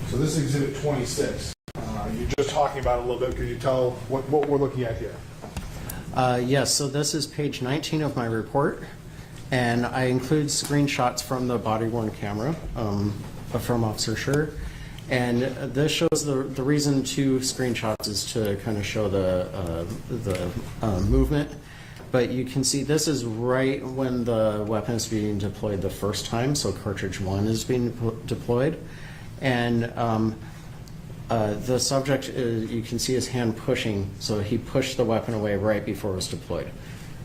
So this is Exhibit 26. You're just talking about it a little bit. Could you tell what we're looking at here? Yes, so this is page 19 of my report, and I include screenshots from the body-worn camera from Officer Schurr. And this shows the reason two screenshots is to kind of show the movement. But you can see this is right when the weapon is being deployed the first time, so cartridge 1 is being deployed. And the subject, you can see his hand pushing, so he pushed the weapon away right before it was deployed.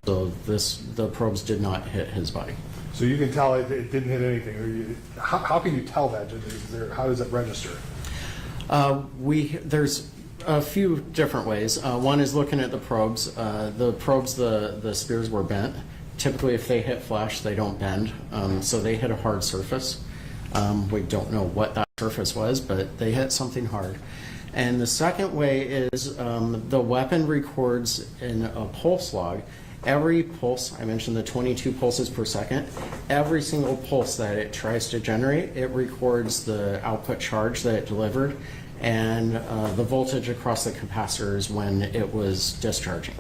So the probes did not hit his body. So you can tell it didn't hit anything. How can you tell that? How does it register? There's a few different ways. One is looking at the probes. The spears were bent. Typically, if they hit flesh, they don't bend. So they hit a hard surface. We don't know what that surface was, but they hit something hard. And the second way is the weapon records in a pulse log. Every pulse, I mentioned the 22 pulses per second, every single pulse that it tries to generate, it records the output charge that it delivered and the voltage across the capacitors when it was discharging.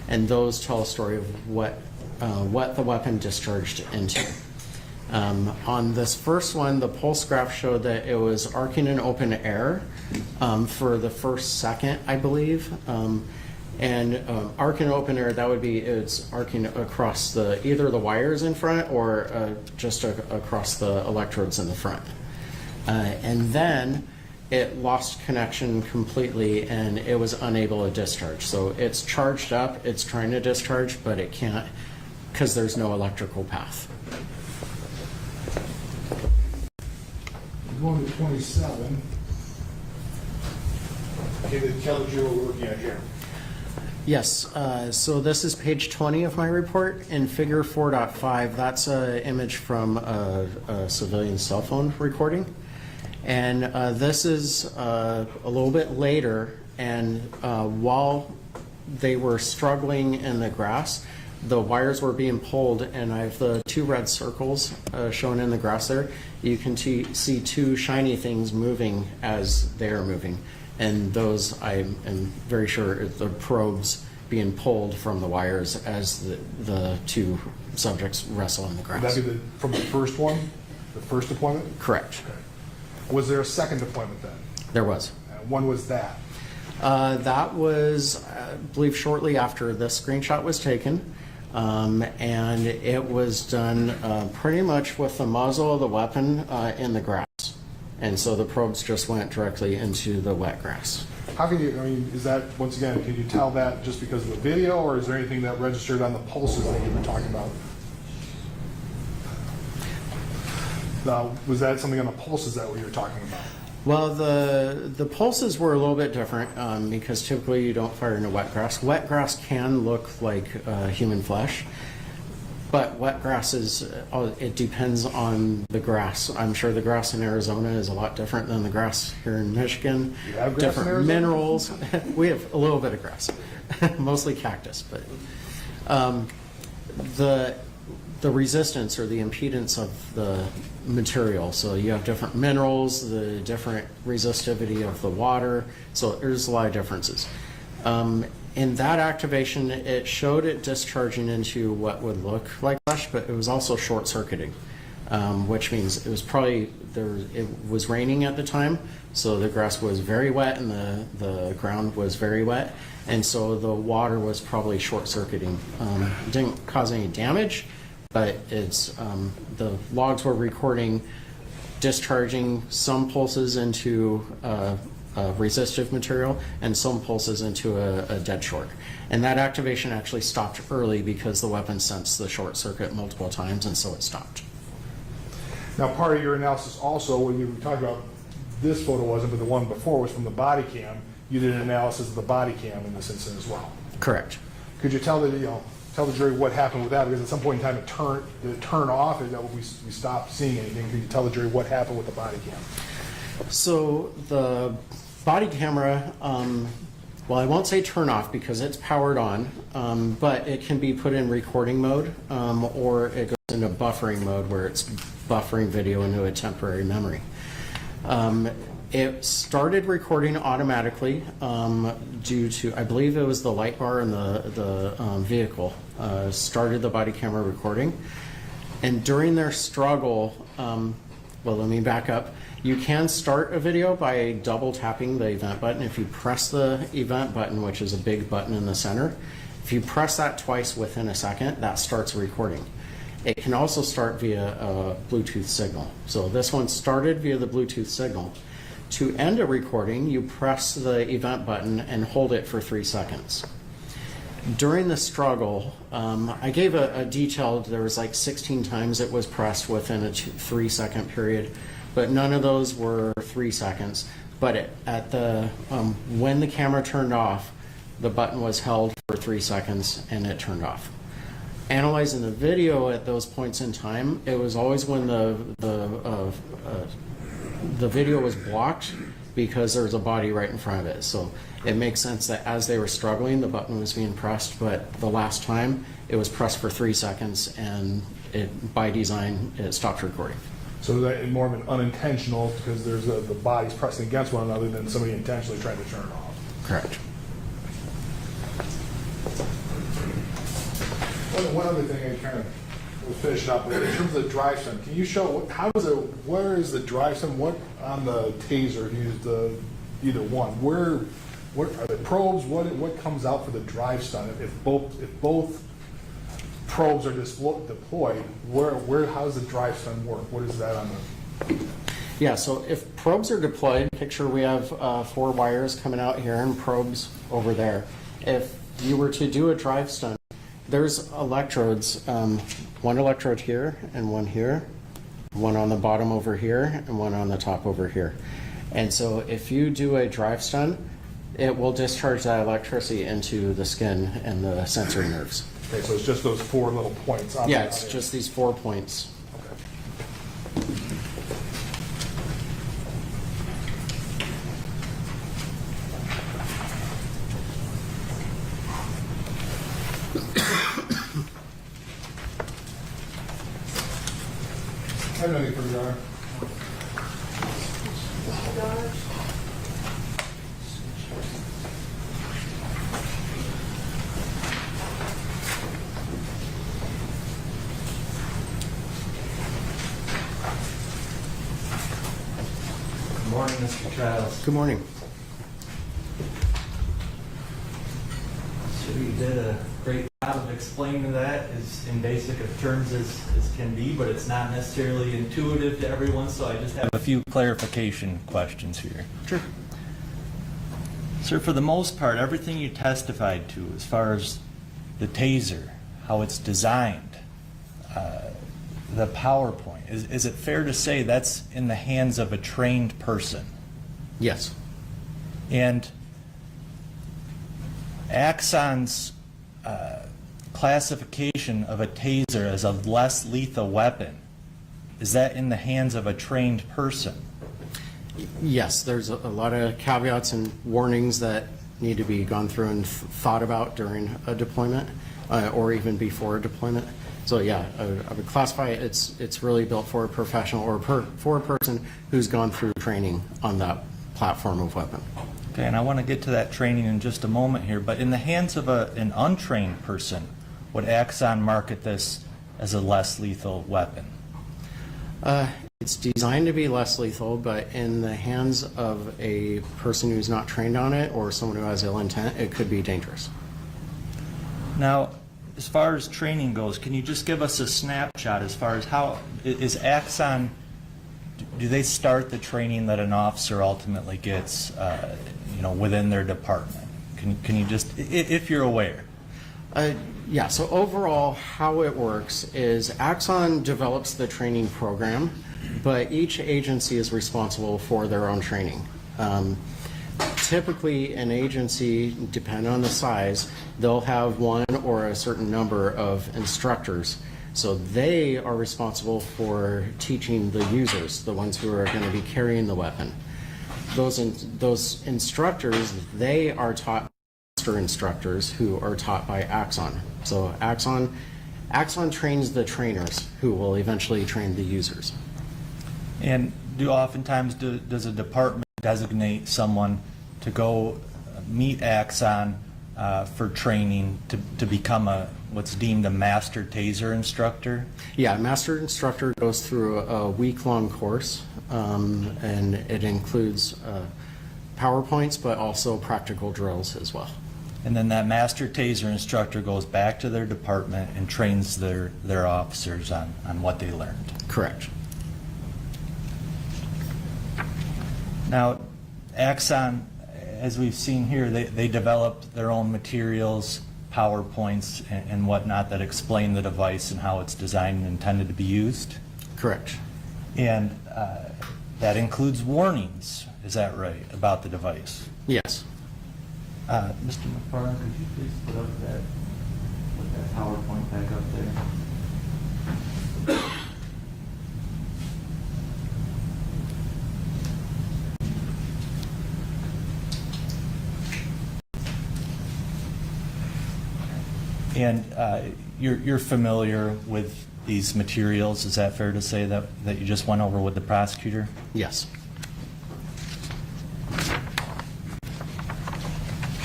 And those tell a story of what the weapon discharged into. On this first one, the pulse graph showed that it was arcing in open air for the first second, I believe. Arc in open air, that would be it's arcing across either the wires in front or just across the electrodes in the front. And then it lost connection completely and it was unable to discharge. So it's charged up, it's trying to discharge, but it can't because there's no electrical path. Going to 27. Okay, tell the jury what we're looking at here. Yes, so this is page 20 of my report. In figure 4.5, that's an image from a civilian cell phone recording. And this is a little bit later, and while they were struggling in the grass, the wires were being pulled, and I have the two red circles shown in the grass there. You can see two shiny things moving as they are moving. And those, I am very sure, are the probes being pulled from the wires as the two subjects wrestle in the grass. Would that be from the first one, the first deployment? Correct. Okay. Was there a second deployment then? There was. When was that? That was, I believe, shortly after this screenshot was taken. And it was done pretty much with the muzzle of the weapon in the grass. And so the probes just went directly into the wet grass. How can you, is that, once again, can you tell that just because of the video, or is there anything that registered on the pulses that you were talking about? Was that something on the pulses that we were talking about? Well, the pulses were a little bit different because typically you don't fire into wet grass. Wet grass can look like human flesh, but wet grass it depends on the grass. I'm sure the grass in Arizona is a lot different than the grass here in Michigan. You have grass different in Arizona? Minerals. We have a little bit of grass, mostly cactus, but the resistance or the impedance of the material. So you have different minerals, the different resistivity of the water. So there's a lot of differences. In that activation, it showed it discharging into what would look like flesh, but it was also short-circuiting, which means it was probably it was raining at the time, so the grass was very wet and the ground was very wet, and so the water was probably short-circuiting. Didn't cause any damage, but it's the logs were recording discharging some pulses into resistive material and some pulses into a dead short. And that activation actually stopped early because the weapon sensed the short circuit multiple times, and so it stopped. Now, part of your analysis also, when you were talking about this photo wasn't, but the one before was from the body cam, you did an analysis of the body cam in this instance as well. Correct. Could you tell the jury what happened with that? Because at some point in time did it turn off, and we stopped seeing anything. Could you tell the jury what happened with the body cam? So the body camera, well, I won't say turn off because it's powered on, but it can be put in recording mode, or it goes into buffering mode where it's buffering video into a temporary memory. It started recording automatically due to, I believe it was the light bar in the vehicle, started the body camera recording. And during their struggle, well, let me back up. You can start a video by double tapping the event button. If you press the event button, which is a big button in the center, if you press that twice within a second, that starts recording. It can also start via a Bluetooth signal. So this one started via the Bluetooth signal. To end a recording, you press the event button and hold it for 3 seconds. During the struggle, I gave a detailed, there was like 16 times it was pressed within a 3-second period, but none of those were 3 seconds. But when the camera turned off, the button was held for 3 seconds and it turned off. Analyzing the video at those points in time, it was always when the video was blocked because there was a body right in front of it. So it makes sense that as they were struggling, the button was being pressed, but the last time it was pressed for 3 seconds and by design, it stopped recording. So that more of an unintentional, because there's the bodies pressing against one another than somebody intentionally trying to turn it off. Correct. One other thing I kind of will finish up with, in terms of the drive stem, can you show where is the drive stem? What on the taser used either one? What are the probes? What comes out for the drive stem? If both probes are deployed, how does the drive stem work? What is that on the? Yeah, so if probes are deployed, picture we have 4 wires coming out here and probes over there. If you were to do a drive stun, there's electrodes, one electrode here and one here, one on the bottom over here and one on the top over here. And so if you do a drive stun, it will discharge that electricity into the skin and the sensory nerves. Okay, so it's just those 4 little points. Yeah, it's just these 4 points. I have nothing for you, Your Honor. Good morning, Mr. Chiles. Good morning. So you did a great job of explaining that as in basic of terms as can be, but it's not necessarily intuitive to everyone, so I just have a few clarification questions here. Sure. Sir, for the most part, everything you testified to as far as the taser, how it's designed, the PowerPoint, is it fair to say that's in the hands of a trained person? Yes. And Axon's classification of a taser as a less lethal weapon, is that in the hands of a trained person? Yes, there's a lot of caveats and warnings that need to be gone through and thought about during a deployment or even before a deployment. So yeah, I would classify it, it's really built for a professional or for a person who's gone through training on that platform of weapon. Okay, and I want to get to that training in just a moment here, but in the hands of an untrained person, would Axon market this as a less lethal weapon? It's designed to be less lethal, but in the hands of a person who's not trained on it or someone who has ill intent, it could be dangerous. Now, as far as training goes, can you just give us a snapshot as far as how is Axon, do they start the training that an officer ultimately gets within their department? Can you just, if you're aware? Yeah, so overall how it works is Axon develops the training program, but each agency is responsible for their own training. Typically an agency, depending on the size, they'll have one or a certain number of instructors So they are responsible for teaching the users, the ones who are going to be carrying the weapon. Those instructors, they are taught master instructors who are taught by Axon. So Axon trains the trainers who will eventually train the users. And does a department designate someone to go meet Axon for training to become what's deemed a master taser instructor? Yeah, master instructor goes through a week-long course, and it includes PowerPoints, but also practical drills as well. And then that master taser instructor goes back to their department and trains their officers on what they learned. Correct. Now, Axon, as we've seen here, they developed their own materials, PowerPoints, and whatnot that explain the device and how it's designed and intended to be used. Correct. And that includes warnings, is that right, about the device? Yes. Mr. McFarland, could you please put that PowerPoint back up there? And you're familiar with these materials, is that fair to say that you just went over with the prosecutor? Yes.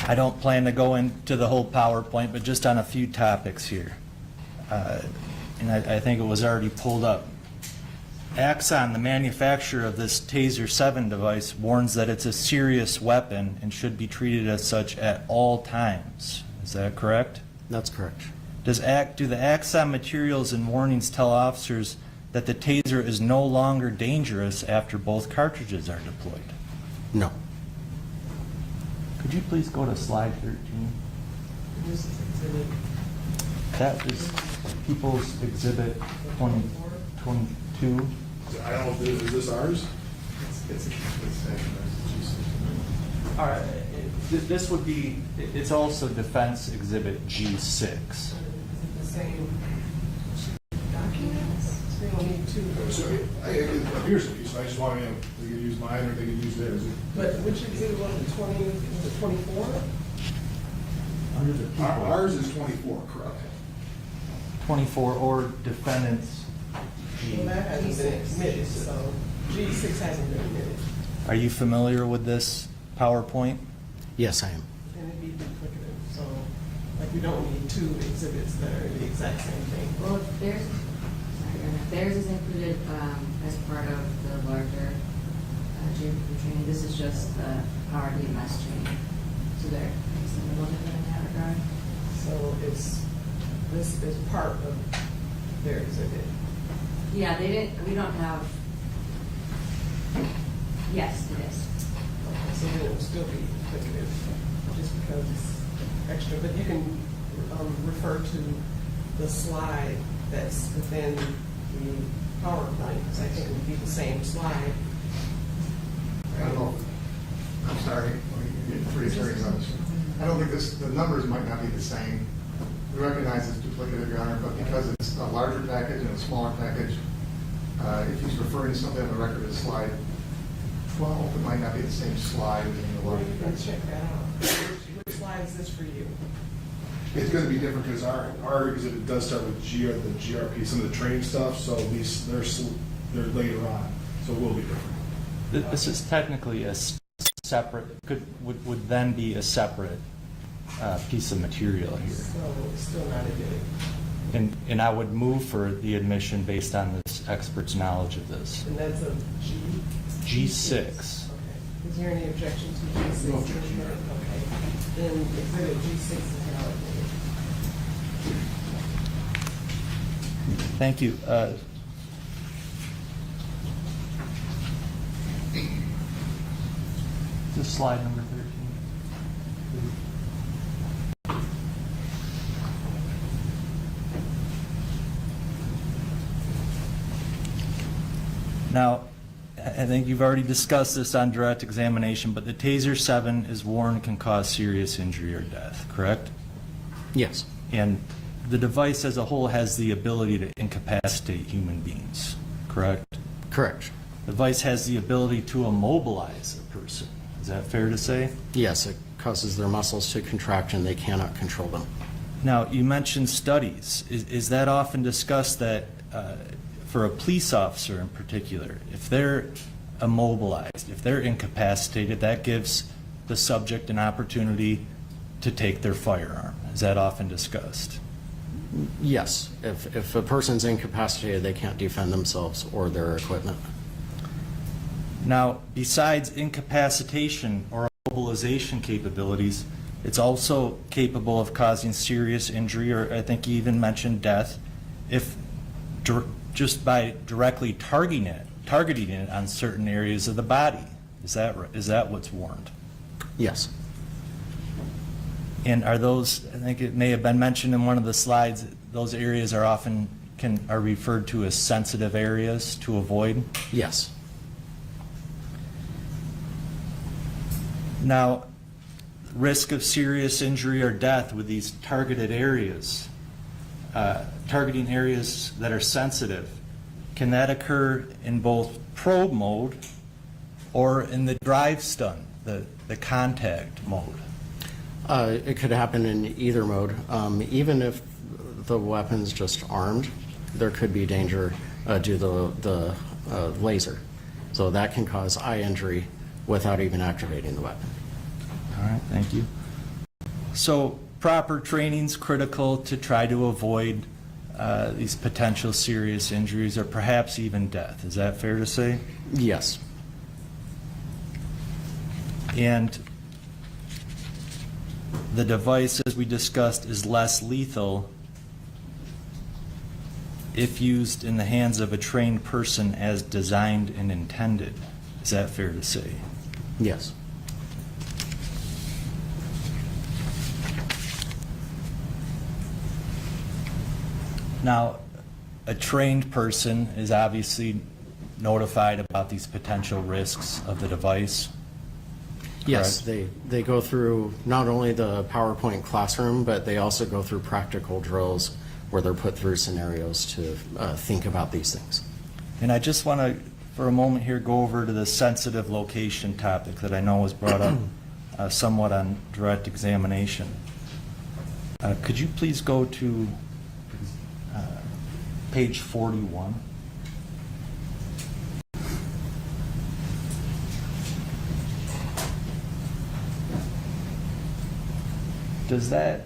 I don't plan to go into the whole PowerPoint, but just on a few topics here. And I think it was already pulled up. Axon, the manufacturer of this Taser 7 device, warns that it's a serious weapon and should be treated as such at all times. Is that correct? That's correct. Do the Axon materials and warnings tell officers that the Taser is no longer dangerous after both cartridges are deployed? No. Could you please go to slide 13? This is exhibit. That is People's Exhibit 22. I don't know, is this ours? All right, this would be, it's also Defense Exhibit G6. Is it the same documents? We don't need two. So it appears to be, so I just want to, they could use mine or they could use theirs. But which exhibit was it, 20, was it 24? Under the people. Ours is 24, correct? 24 or defendants. Well, that hasn't been admitted, so G6 hasn't been admitted. Are you familiar with this PowerPoint? Yes, I am. And it'd be duplicative, so like we don't need two exhibits that are the exact same thing. Well, theirs is included as part of the larger GMP training. This is just the Power DMS training. So they're a little different in that regard. So this is part of their exhibit. Yeah, we don't have, yes, it is. Okay, so then it will still be duplicative, just because it's extra. But you can refer to the slide that's within the PowerPoint, because I think it would be the same slide. I don't know. I'm sorry. Three attorneys on this. I don't think the numbers might not be the same. We recognize it's duplicative, Your Honor, but because it's a larger package and a smaller package, if he's referring to something on the record as slide 12, it might not be the same slide as in the Well, larger you can package. check that out. Which slide is this for you? It's going to be different because our exhibit does start with the GRP, some of the training stuff, so these, they're later on, so it will be different. This is technically a separate, would then be a separate piece of material here. So it's still not admitted. And I would move for the admission based on this expert's knowledge of this. And that's a G6. Okay. Is there any objection to G6? No objection. Okay. Then exhibit G6 is now admitted. Thank you. This is slide number 13. Now, I think you've already discussed this on direct examination, but the Taser 7 is warned can cause serious injury or death, correct? Yes. And the device as a whole has the ability to incapacitate human beings, correct? Correct. The device has the ability to immobilize a person. Is that fair to say? Yes, it causes their muscles to contract and they cannot control them. Now, you mentioned studies. Is that often discussed that for a police officer in particular, if they're immobilized, if they're incapacitated, that gives the subject an opportunity to take their firearm? Is that often discussed? Yes, if a person's incapacitated, they can't defend themselves or their equipment. Now, besides incapacitation or immobilization capabilities, it's also capable of causing serious injury, or I think you even mentioned death, if just by directly targeting it on certain areas of the body. Is that what's warned? Yes. And are those, I think it may have been mentioned in one of the slides, those areas are often are referred to as sensitive areas to avoid? Yes. Now, risk of serious injury or death with these targeted areas, targeting areas that are sensitive, can that occur in both probe mode or in the drive stun, the contact mode? It could happen in either mode. Even if the weapon's just armed, there could be danger due to the laser. So that can cause eye injury without even activating the weapon. All right, thank you. So proper training's critical to try to avoid these potential serious injuries or perhaps even death. Is that fair to say? Yes. And the device, as we discussed, is less lethal if used in the hands of a trained person as designed and intended. Is that fair to say? Yes. Now, a trained person is obviously notified about these potential risks of the device. Yes, Correct. they go through not only the PowerPoint classroom, but they also go through practical drills where they're put through scenarios to think about these things. And I just want to, for a moment here, go over to the sensitive location topic that I know was brought up somewhat on direct examination. Could you please go to page 41? Does that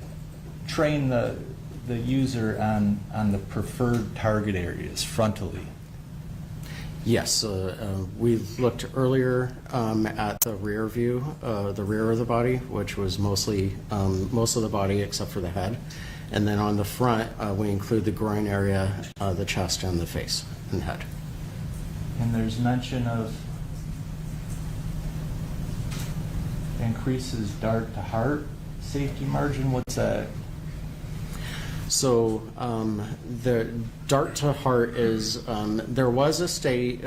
train the user on the preferred target areas frontally? Yes, we looked earlier at the rear view, the rear of the body, which was mostly most of the body except for the head. And then on the front, we include the groin area, the chest, and the face and head. And there's mention of increases dart to heart safety margin. What's that? So the dart to heart is there was a study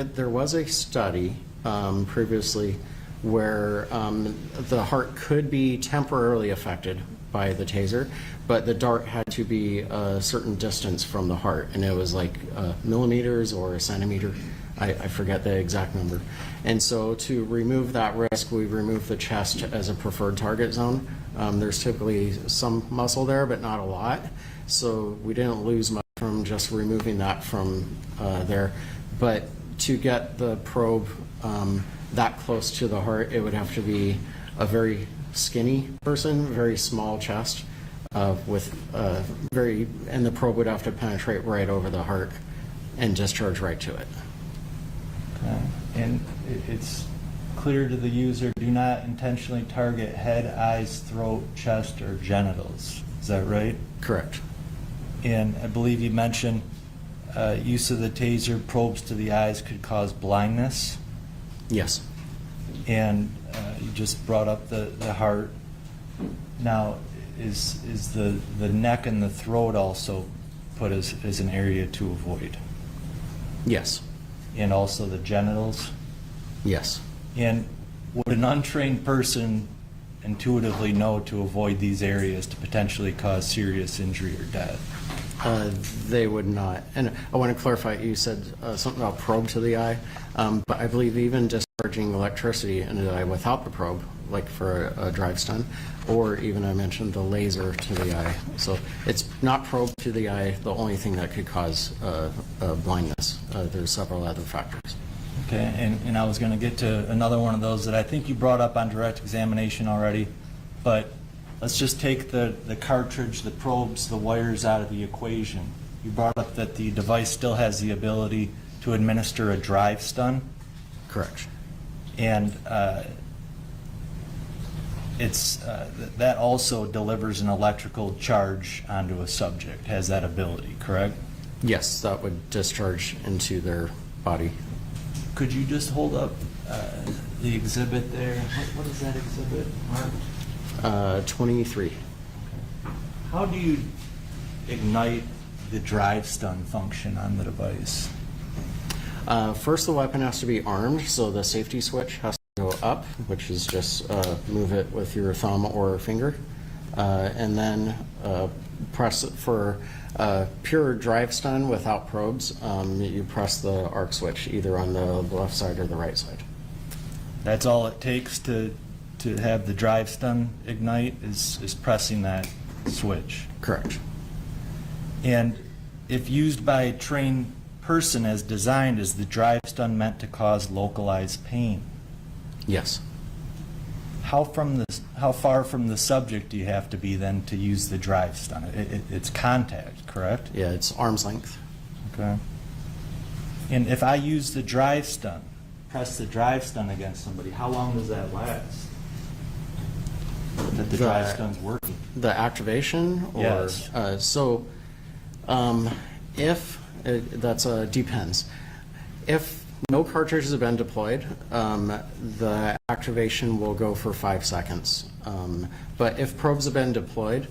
previously where the heart could be temporarily affected by the taser, but the dart had to be a certain distance from the heart, and it was like millimeters or a centimeter. I forget the exact number. And so to remove that risk, we removed the chest as a preferred target zone. There's typically some muscle there, but not a lot. So we didn't lose much from just removing that from there. But to get the probe that close to the heart, it would have to be a very skinny person, very small chest, and the probe would have to penetrate right over the heart and discharge right to it. Okay. And it's clear to the user, do not intentionally target head, eyes, throat, chest, or genitals. Is that right? Correct. And I believe you mentioned use of the taser probes to the eyes could cause blindness. Yes. And you just brought up the heart. Now, is the neck and the throat also put as an area to avoid? Yes. And also the genitals? Yes. And would an untrained person intuitively know to avoid these areas to potentially cause serious injury or death? They would not. And I want to clarify, you said something about probe to the eye, but I believe even discharging electricity into the eye without the probe, like for a drive stun, or even I mentioned the laser to the eye. So it's not probe to the eye, the only thing that could cause blindness. There's several other factors. Okay, and I was going to get to another one of those that I think you brought up on direct examination already, but let's just take the cartridge, the probes, the wires out of the equation. You brought up that the device still has the ability to administer a drive stun. Correct. And that also delivers an electrical charge onto a subject, has that ability, correct? Yes, that would discharge into their body. Could you just hold up the exhibit there? What is that exhibit, Mark? 23. How do you ignite the drive stun function on the device? First, the weapon has to be armed, so the safety switch has to go up, which is just move it with your thumb or finger, and then press it for pure drive stun without probes. You press the arc switch either on the left side or the right side. That's all it takes to have the drive stun ignite is pressing that switch. Correct. And if used by a trained person as designed, is the drive stun meant to cause localized pain? Yes. How far from the subject do you have to be then to use the drive stun? It's contact, correct? Yeah, it's arm's length. Okay. And if I use the drive stun, press the drive stun against somebody, how long does that last? That the drive stun's working? The activation? Or, Yes. If, that's depends. If no cartridges have been deployed, the activation will go for 5 seconds. But if probes have been deployed,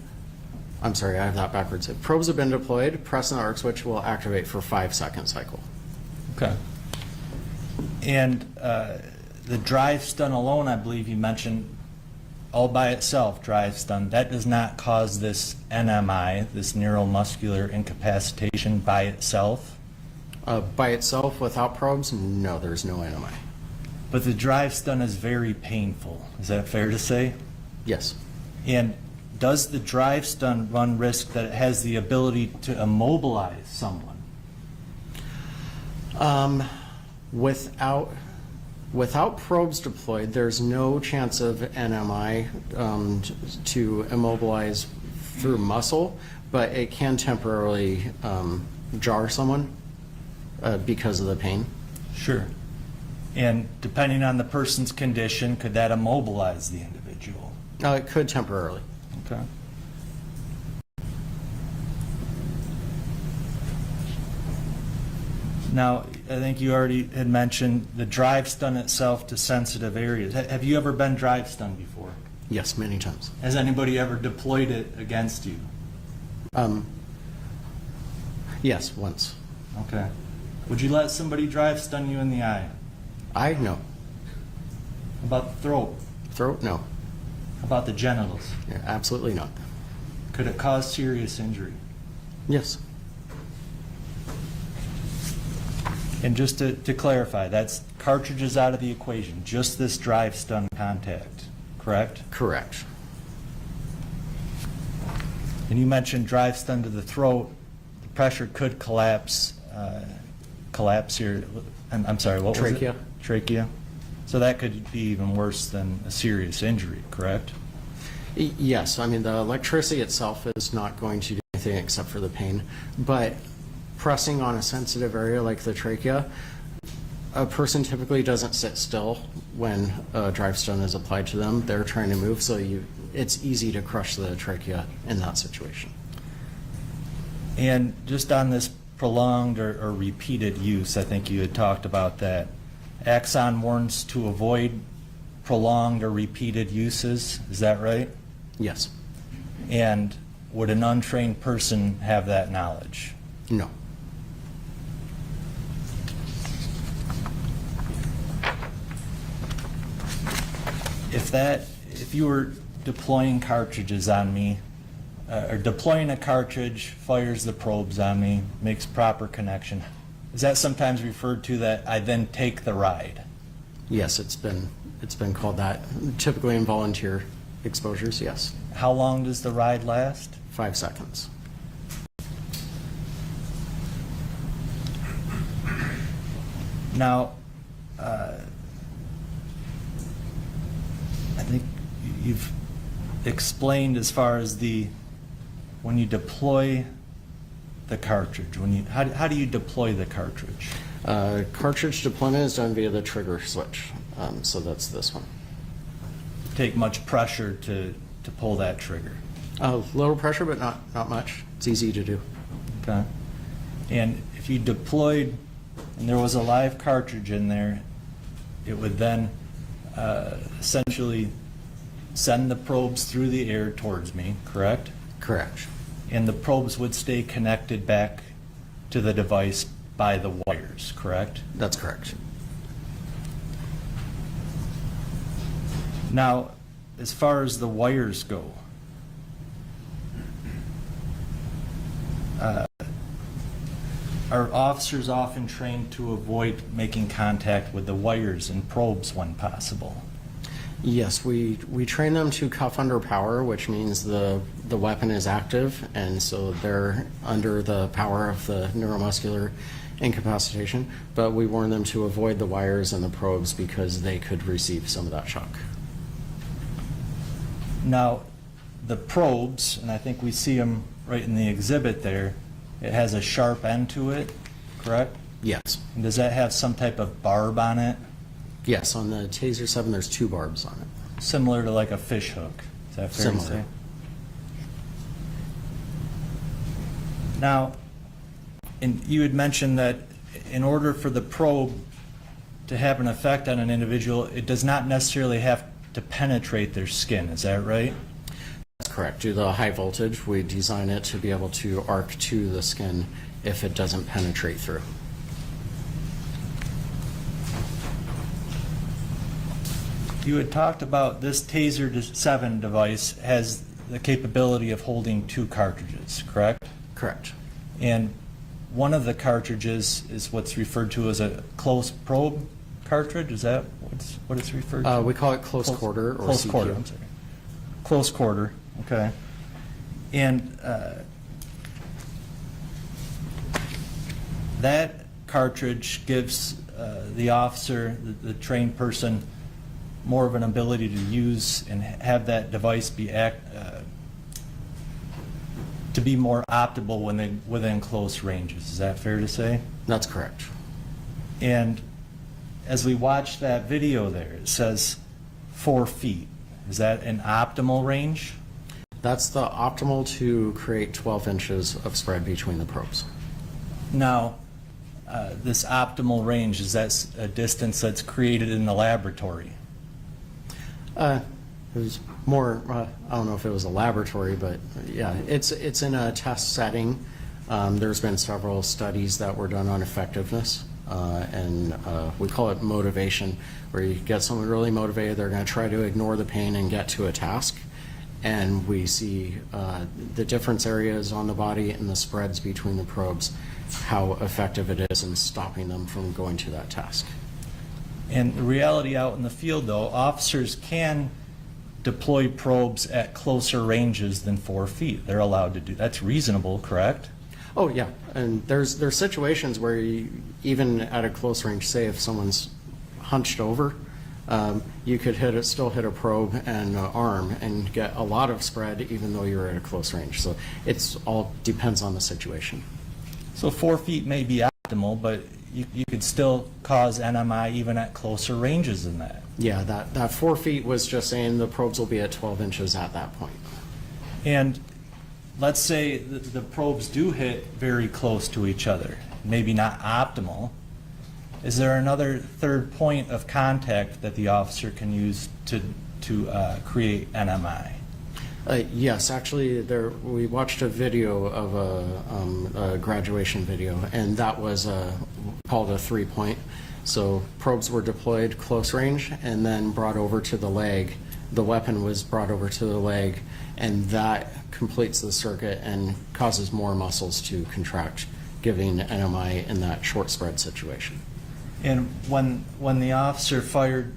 I'm sorry, I have that backwards. If probes have been deployed, pressing the arc switch will activate for 5-second cycle. Okay. And the drive stun alone, I believe you mentioned, all by itself, drive stun, that does not cause this NMI, this neuromuscular incapacitation by itself? By itself, without probes, no, there's no NMI. But the drive stun is very painful. Is that fair to say? Yes. And does the drive stun run risk that it has the ability to immobilize someone? Without probes deployed, there's no chance of NMI to immobilize through muscle, but it can temporarily jar someone because of the pain. Sure. And depending on the person's condition, could that immobilize the individual? It could temporarily. Okay. Now, I think you already had mentioned the drive stun itself to sensitive areas. Have you ever been drive stunned before? Yes, many times. Has anybody ever deployed it against you? Yes, once. Okay. Would you let somebody drive stun you in the eye? No. How about the throat? Throat? No. How about the genitals? Yeah, absolutely not. Could it cause serious injury? Yes. And just to clarify, that's cartridges out of the equation, just this drive stun contact, correct? Correct. And you mentioned drive stun to the throat. The pressure could collapse here. I'm sorry, what was Trachea. it? Trachea. So that could be even worse than a serious injury, correct? Yes, I mean the electricity itself is not going to do anything except for the pain, but pressing on a sensitive area like the trachea, a person typically doesn't sit still when a drive stun is applied to them. They're trying to move, so it's easy to crush the trachea in that situation. And just on this prolonged or repeated use, I think you had talked about that. Axon warns to avoid prolonged or repeated uses, is that right? Yes. And would an untrained person have that knowledge? No. If you were deploying cartridges on me, or deploying a cartridge, fires the probes on me, makes proper connection. Is that sometimes referred to that I then take the ride? Yes, it's been called that. Typically in volunteer exposures, yes. How long does the ride last? 5 seconds. Now, I think you've explained as far as when you deploy the cartridge, how do you deploy the cartridge? Cartridge deployment is done via the trigger switch, so that's this one. Take much pressure to pull that trigger. A little pressure, but not much. It's easy to do. Okay. And if you deployed and there was a live cartridge in there, it would then essentially send the probes through the air towards me, correct? Correct. And the probes would stay connected back to the device by the wires, correct? That's correct. Now, as far as the wires go, are officers often trained to avoid making contact with the wires and probes when possible? Yes, we train them to cuff under power, which means the weapon is active, and so they're under the power of the neuromuscular incapacitation, but we warn them to avoid the wires and the probes because they could receive some of that shock. Now, the probes, and I think we see them right in the exhibit there, it has a sharp end to it, correct? Yes. And does that have some type of barb on it? Yes, on the Taser 7 there's 2 barbs on it. Similar to like a fish hook. Is that fair to Similar. say? Now, and you had mentioned that in order for the probe to have an effect on an individual, it does not necessarily have to penetrate their skin. Is that right? That's correct. Due to the high voltage, we design it to be able to arc to the skin if it doesn't penetrate through. You had talked about this Taser 7 device has the capability of holding 2 cartridges, correct? Correct. And one of the cartridges is what's referred to as a close probe cartridge. Is that what it's referred to? We call it close quarter or close CQ. quarter. I'm sorry. Close quarter. Okay. And that cartridge gives the officer, the trained person, more of an ability to use and have that device be to be more optimal when within close ranges. Is that fair to say? That's correct. And as we watch that video there, it says 4 feet. Is that an optimal range? That's the optimal to create 12 inches of spread between the probes. Now, this optimal range, is that a distance that's created in the laboratory? It was more, I don't know if it was a laboratory, but yeah, it's in a test setting. There's been several studies that were done on effectiveness, and we call it motivation, where you get someone really motivated, they're going to try to ignore the pain and get to a task. And we see the difference areas on the body and the spreads between the probes, how effective it is in stopping them from going to that task. And the reality out in the field, though, officers can deploy probes at closer ranges than 4 feet. They're allowed to do. That's reasonable, correct? Oh yeah, and there's situations where you, even at a close range, say if someone's hunched over, you could still hit a probe and arm and get a lot of spread even though you're at a close range. So it's all depends on the situation. So 4 feet may be optimal, but you could still cause NMI even at closer ranges than that. Yeah, that 4 feet was just saying the probes will be at 12 inches at that point. And let's say the probes do hit very close to each other, maybe not optimal. Is there another third point of contact that the officer can use to create NMI? Yes, actually, we watched a video of a graduation video, and that was called a 3-point. So probes were deployed close range and then brought over to the leg the weapon was brought over to the leg, and that completes the circuit and causes more muscles to contract, giving NMI in that short spread situation. And when the officer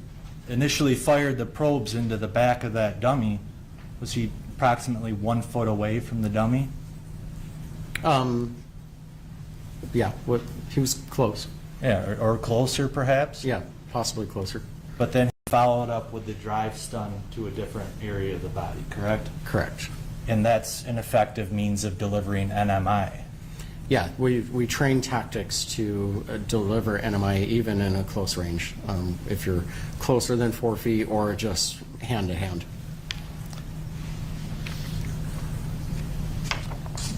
initially fired the probes into the back of that dummy, was he approximately 1 foot away from the dummy? Yeah, he was close. Yeah, or closer perhaps? Yeah, possibly closer. But then he followed up with the drive stun to a different area of the body, correct? Correct. And that's an effective means of delivering NMI. Yeah, we train tactics to deliver NMI even in a close range, if you're closer than 4 feet or just hand to hand.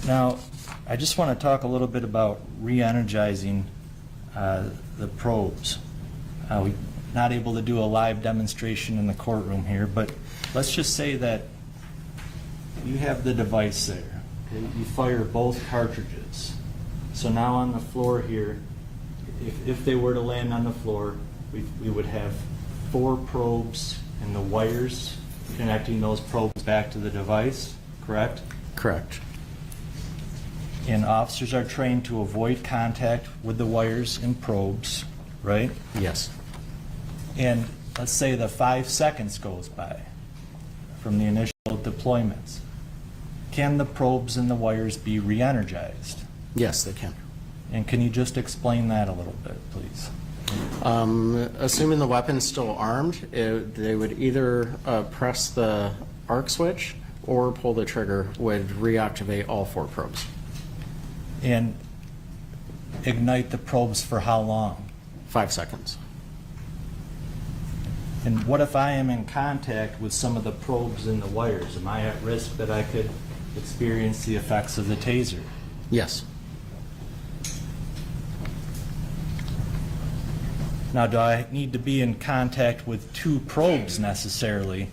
Now, I just want to talk a little bit about re-energizing the probes. We're not able to do a live demonstration in the courtroom here, but let's just say that you have the device there. Okay? You fire both cartridges. So now on the floor here, if they were to land on the floor, we would have 4 probes and the wires connecting those probes back to the device, correct? Correct. And officers are trained to avoid contact with the wires and probes, right? Yes. And let's say the 5 seconds goes by from the initial deployments. Can the probes and the wires be re-energized? Yes, they can. And can you just explain that a little bit, please? Assuming the weapon's still armed, they would either press the arc switch or pull the trigger, would reactivate all 4 probes. And ignite the probes for how long? 5 seconds. And what if I am in contact with some of the probes and the wires? Am I at risk that I could experience the effects of the taser? Yes. Now, do I need to be in contact with 2 probes necessarily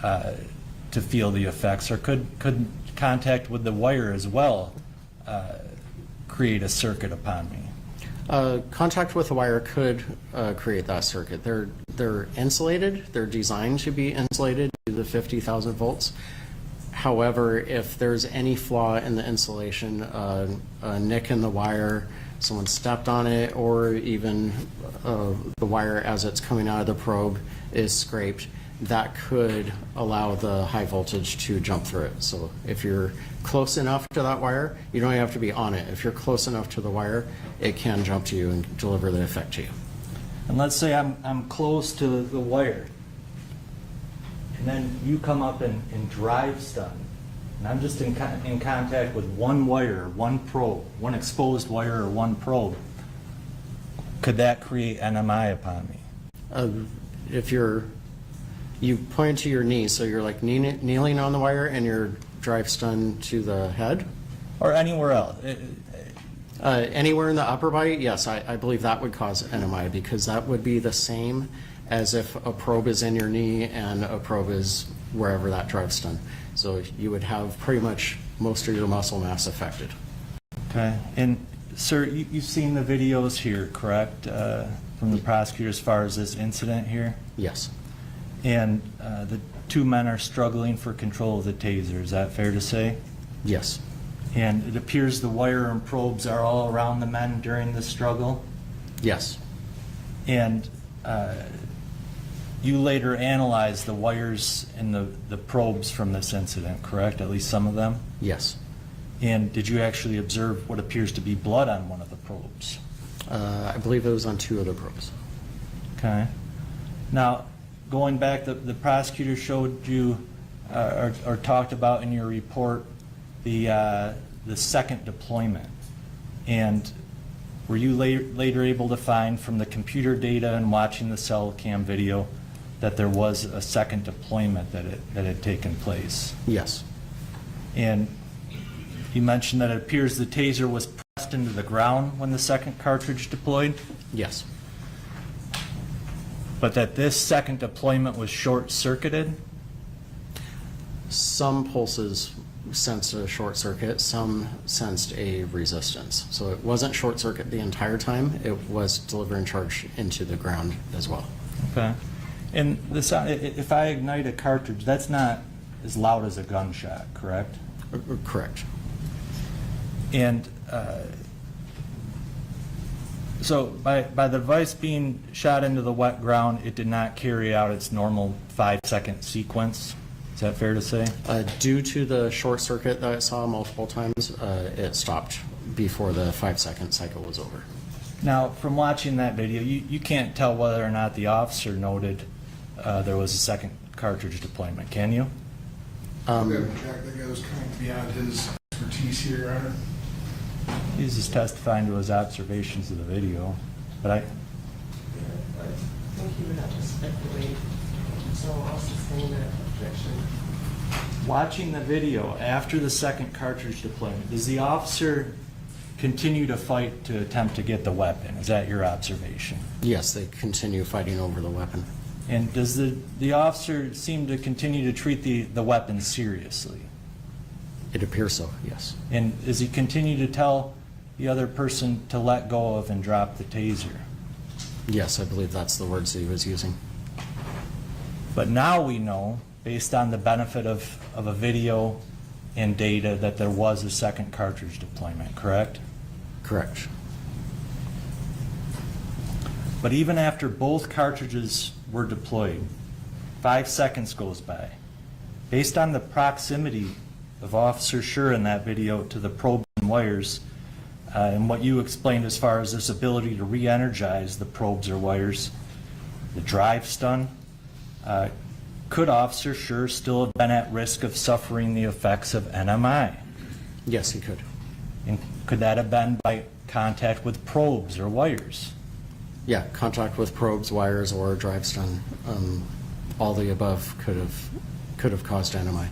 to feel the effects, or could contact with the wire as well create a circuit upon me? Contact with the wire could create that circuit. They're insulated. They're designed to be insulated to the 50,000 volts. However, if there's any flaw in the insulation, a nick in the wire, someone stepped on it, or even the wire as it's coming out of the probe is scraped, that could allow the high voltage to jump through it. So if you're close enough to that wire, you don't have to be on it. If you're close enough to the wire, it can jump to you and deliver the effect to you. And let's say I'm close to the wire, and then you come up and drive stun, and I'm just in contact with one wire, one probe, one exposed wire or one probe. Could that create NMI upon me? If you point to your knee, so you're like kneeling on the wire and you're drive stun to the head? Or anywhere else? Anywhere in the upper body, yes, I believe that would cause NMI, because that would be the same as if a probe is in your knee and a probe is wherever that drive stun. So you would have pretty much most of your muscle mass affected. Okay. And sir, you've seen the videos here, correct, from the prosecutor as far as this incident here? Yes. And the 2 men are struggling for control of the taser. Is that fair to say? Yes. And it appears the wire and probes are all around the men during the struggle? Yes. And you later analyzed the wires and the probes from this incident, correct? At least some of them? Yes. And did you actually observe what appears to be blood on one of the probes? I believe it was on 2 other probes. Okay. Now, going back, the prosecutor showed you or talked about in your report the second deployment. And were you later able to find from the computer data and watching the cell cam video that there was a second deployment that had taken place? Yes. And you mentioned that it appears the taser was pressed into the ground when the second cartridge deployed, Yes. but that this second deployment was short-circuited? Some pulses sensed a short circuit, some sensed a resistance. So it wasn't short circuit the entire time, it was delivering charge into the ground as well. Okay. And the sound, if I ignite a cartridge, that's not as loud as a gunshot, correct? Correct. And so by the device being shot into the wet ground, it did not carry out its normal 5-second sequence. Is that fair to say? Due to the short circuit that I saw multiple times, it stopped before the 5-second cycle was over. Now, from watching that video, you can't tell whether or not the officer noted there was a second cartridge deployment, can you? Jack, that goes kind of beyond his expertise here, Your Honor. He's just testifying to his observations of the video, but I think you would have to speculate, so I'll sustain that objection. watching the video after the second cartridge deployment, does the officer continue to fight to attempt to get the weapon? Is that your observation? Yes, they continue fighting over the weapon. And does the officer seem to continue to treat the weapon seriously? It appears so, yes. And does he continue to tell the other person to let go of and drop the taser? Yes, I believe that's the words that he was using. But now we know, based on the benefit of a video and data, that there was a second cartridge deployment, correct? Correct. But even after both cartridges were deployed, 5 seconds goes by. Based on the proximity of Officer Schurr in that video to the probes and wires, and what you explained as far as this ability to re-energize the probes or wires, the drive stun, could Officer Schurr still have been at risk of suffering the effects of NMI? Yes, he could. And could that have been by contact with probes or wires? Yeah, contact with probes, wires, or drive stun. All the above could have caused NMI.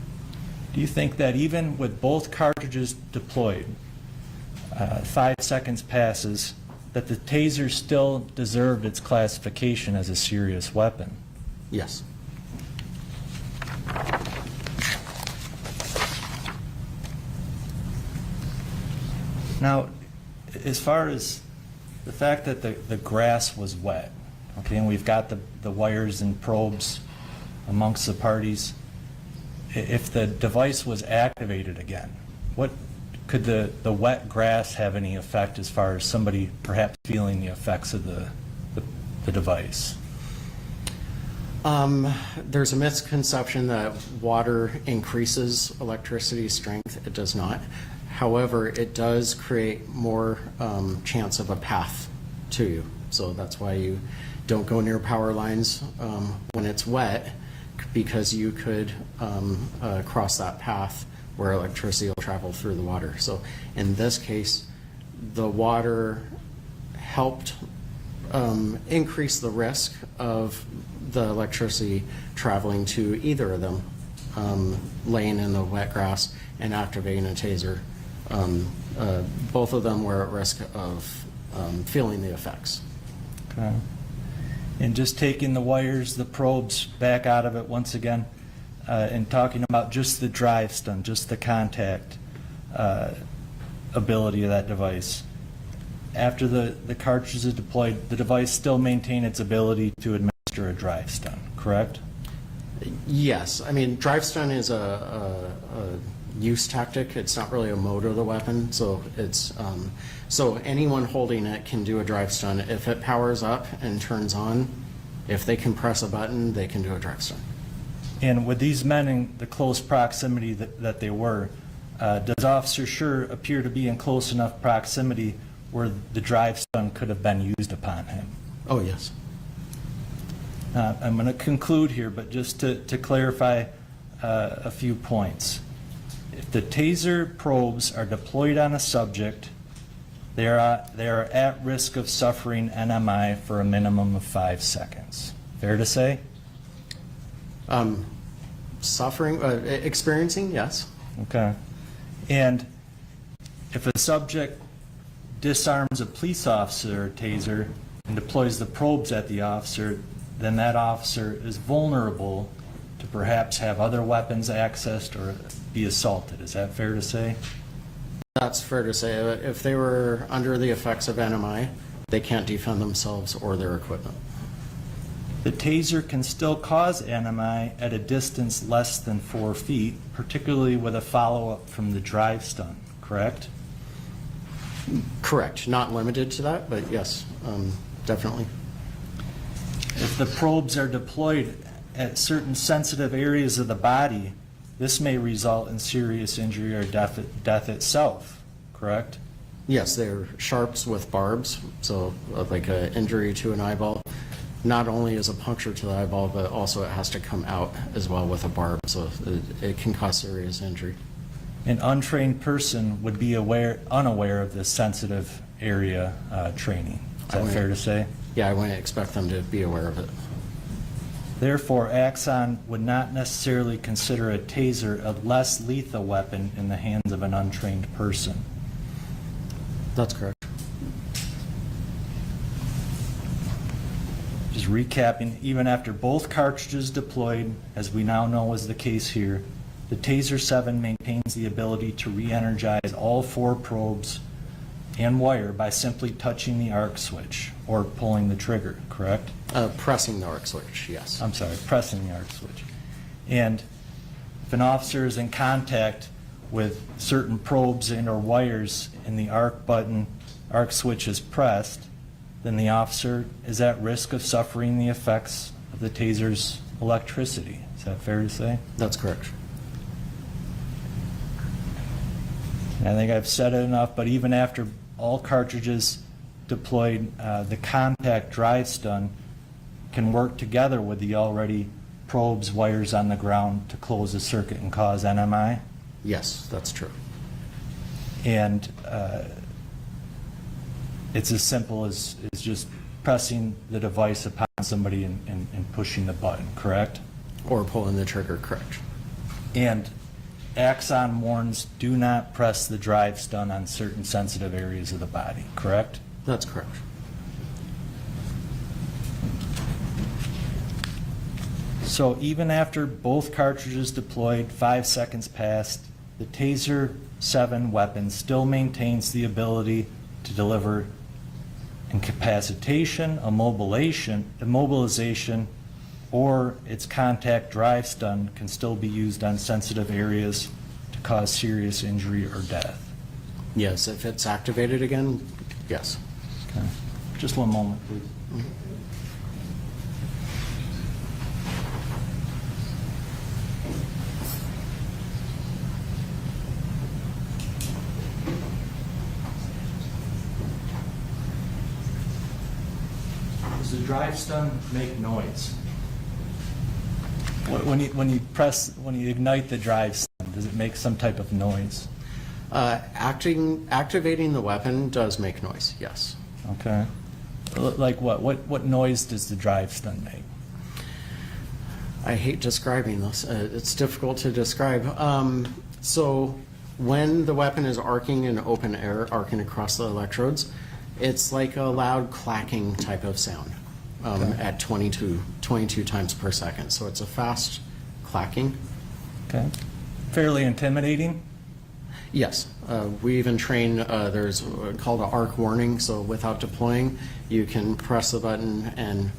Do you think that even with both cartridges deployed, 5 seconds passes, that the taser still deserved its classification as a serious weapon? Yes. Now, as far as the fact that the grass was wet, okay, and we've got the wires and probes amongst the parties, if the device was activated again, what could the wet grass have any effect as far as somebody perhaps feeling the effects of the device? There's a misconception that water increases electricity strength. It does not. However, it does create more chance of a path to you. So that's why you don't go near power lines when it's wet, because you could cross that path where electricity will travel through the water. So in this case, the water helped increase the risk of the electricity traveling to either of them, laying in the wet grass and activating a taser. Both of them were at risk of feeling the effects. Okay. And just taking the wires, the probes back out of it once again, and talking about just the drive stun, just the contact ability of that device. After the cartridge is deployed, the device still maintains its ability to administer a drive stun, correct? Yes, I mean, drive stun is a use tactic. It's not really a mode of the weapon, so it's so anyone holding it can do a drive stun. If it powers up and turns on, if they can press a button, they can do a drive stun. And with these men in the close proximity that they were, does Officer Schurr appear to be in close enough proximity where the drive stun could have been used upon him? Oh, yes. I'm going to conclude here, but just to clarify a few points. If the taser probes are deployed on a subject, they are at risk of suffering NMI for a minimum of 5 seconds. Fair to say? Suffering, experiencing, yes. Okay. And if a subject disarms a police officer or taser and deploys the probes at the officer, then that officer is vulnerable to perhaps have other weapons accessed or be assaulted. Is that fair to say? That's fair to say. If they were under the effects of NMI, they can't defend themselves or their equipment. The taser can still cause NMI at a distance less than 4 feet, particularly with a follow-up from the drive stun, correct? Correct. Not limited to that, but yes, definitely. If the probes are deployed at certain sensitive areas of the body, this may result in serious injury or death itself, correct? Yes, they're sharps with barbs, so like an injury to an eyeball. Not only is a puncture to the eyeball, but also it has to come out as well with a barb, so it can cause serious injury. An untrained person would be unaware of this sensitive area training. Is that fair to say? Yeah, I wouldn't expect them to be aware of it. Therefore, Axon would not necessarily consider a taser a less lethal weapon in the hands of an untrained person. That's correct. Just recapping, even after both cartridges deployed, as we now know is the case here, the Taser 7 maintains the ability to re-energize all 4 probes and wire by simply touching the arc switch or pulling the trigger, correct? Pressing the arc switch, yes. I'm sorry, pressing the arc switch. And if an officer is in contact with certain probes and or wires and the arc switch is pressed, then the officer is at risk of suffering the effects of the taser's electricity. Is that fair to say? That's correct. And I think I've said it enough, but even after all cartridges deployed, the contact drive stun can work together with the already probes, wires on the ground to close the circuit and cause NMI. Yes, that's true. And it's as simple as just pressing the device upon somebody and pushing the button, correct? Or pulling the trigger, correct. And Axon warns, do not press the drive stun on certain sensitive areas of the body, correct? That's correct. So even after both cartridges deployed, 5 seconds passed, the Taser 7 weapon still maintains the ability to deliver incapacitation, immobilization, or its contact drive stun can still be used on sensitive areas to cause serious injury or death. Yes, if it's activated again, yes. Okay. Just one moment, please. Does the drive stun make noise? When you ignite the drive stun, does it make some type of noise? Activating the weapon does make noise, yes. Okay. Like what? What noise does the drive stun make? I hate describing this. It's difficult to describe. So when the weapon is arcing in open air, arcing across the electrodes, it's like a loud clacking type of sound at 22 times per second. So it's a fast clacking. Okay. Fairly intimidating? Yes. We even train, there's called an arc warning. So without deploying, you can press the button and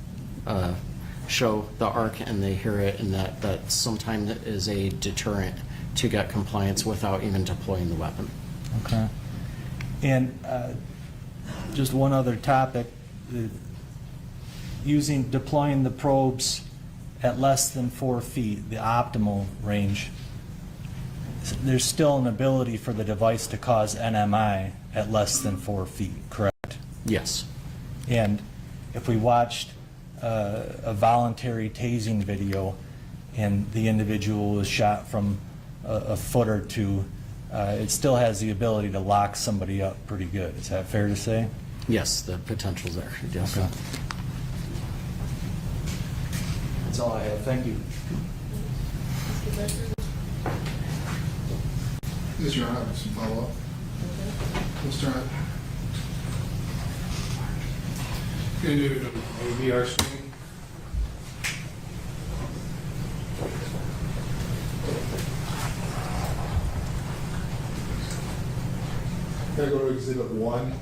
show the arc and they hear it, and that sometimes is a deterrent to get compliance without even deploying the weapon. Okay. And just one other topic, deploying the probes at less than 4 feet, the optimal range, there's still an ability for the device to cause NMI at less than 4 feet, correct? Yes. And if we watched a voluntary tasing video and the individual was shot from a foot or two, it still has the ability to lock somebody up pretty good. Is that fair to say? Yes, the potential's there. Yes. Okay. That's all I have. Thank you. Yes, Your Honor, some follow-up. Mr. Hunt. Going to do a VR screen. Going to go to Exhibit 1.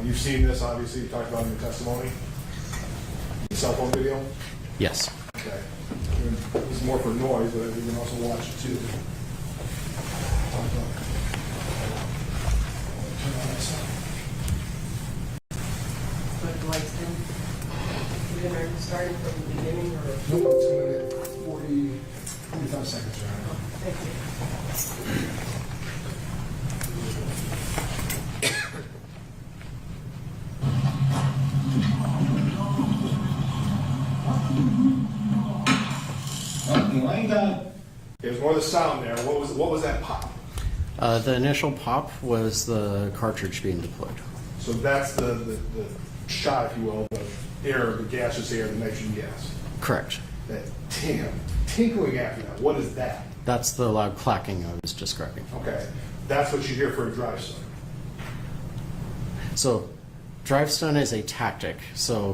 You've seen this, obviously, you talked about in your testimony. cell phone video? Yes. Okay. It's more for noise, but you can also watch it too. Turn on that sound. But the lights in, we're gonna start from the beginning or? Nope, it's gonna be 45 seconds around. Thank you. There's more of the sound there. What was that pop? The initial pop was the cartridge being deployed. So that's the shot, if you will, the air, the gaseous air, the nitrogen gas. Correct. That tinkling after that, what is that? That's the loud clacking I was describing. Okay, that's what you hear for a drive stun. So drive stun is a tactic. So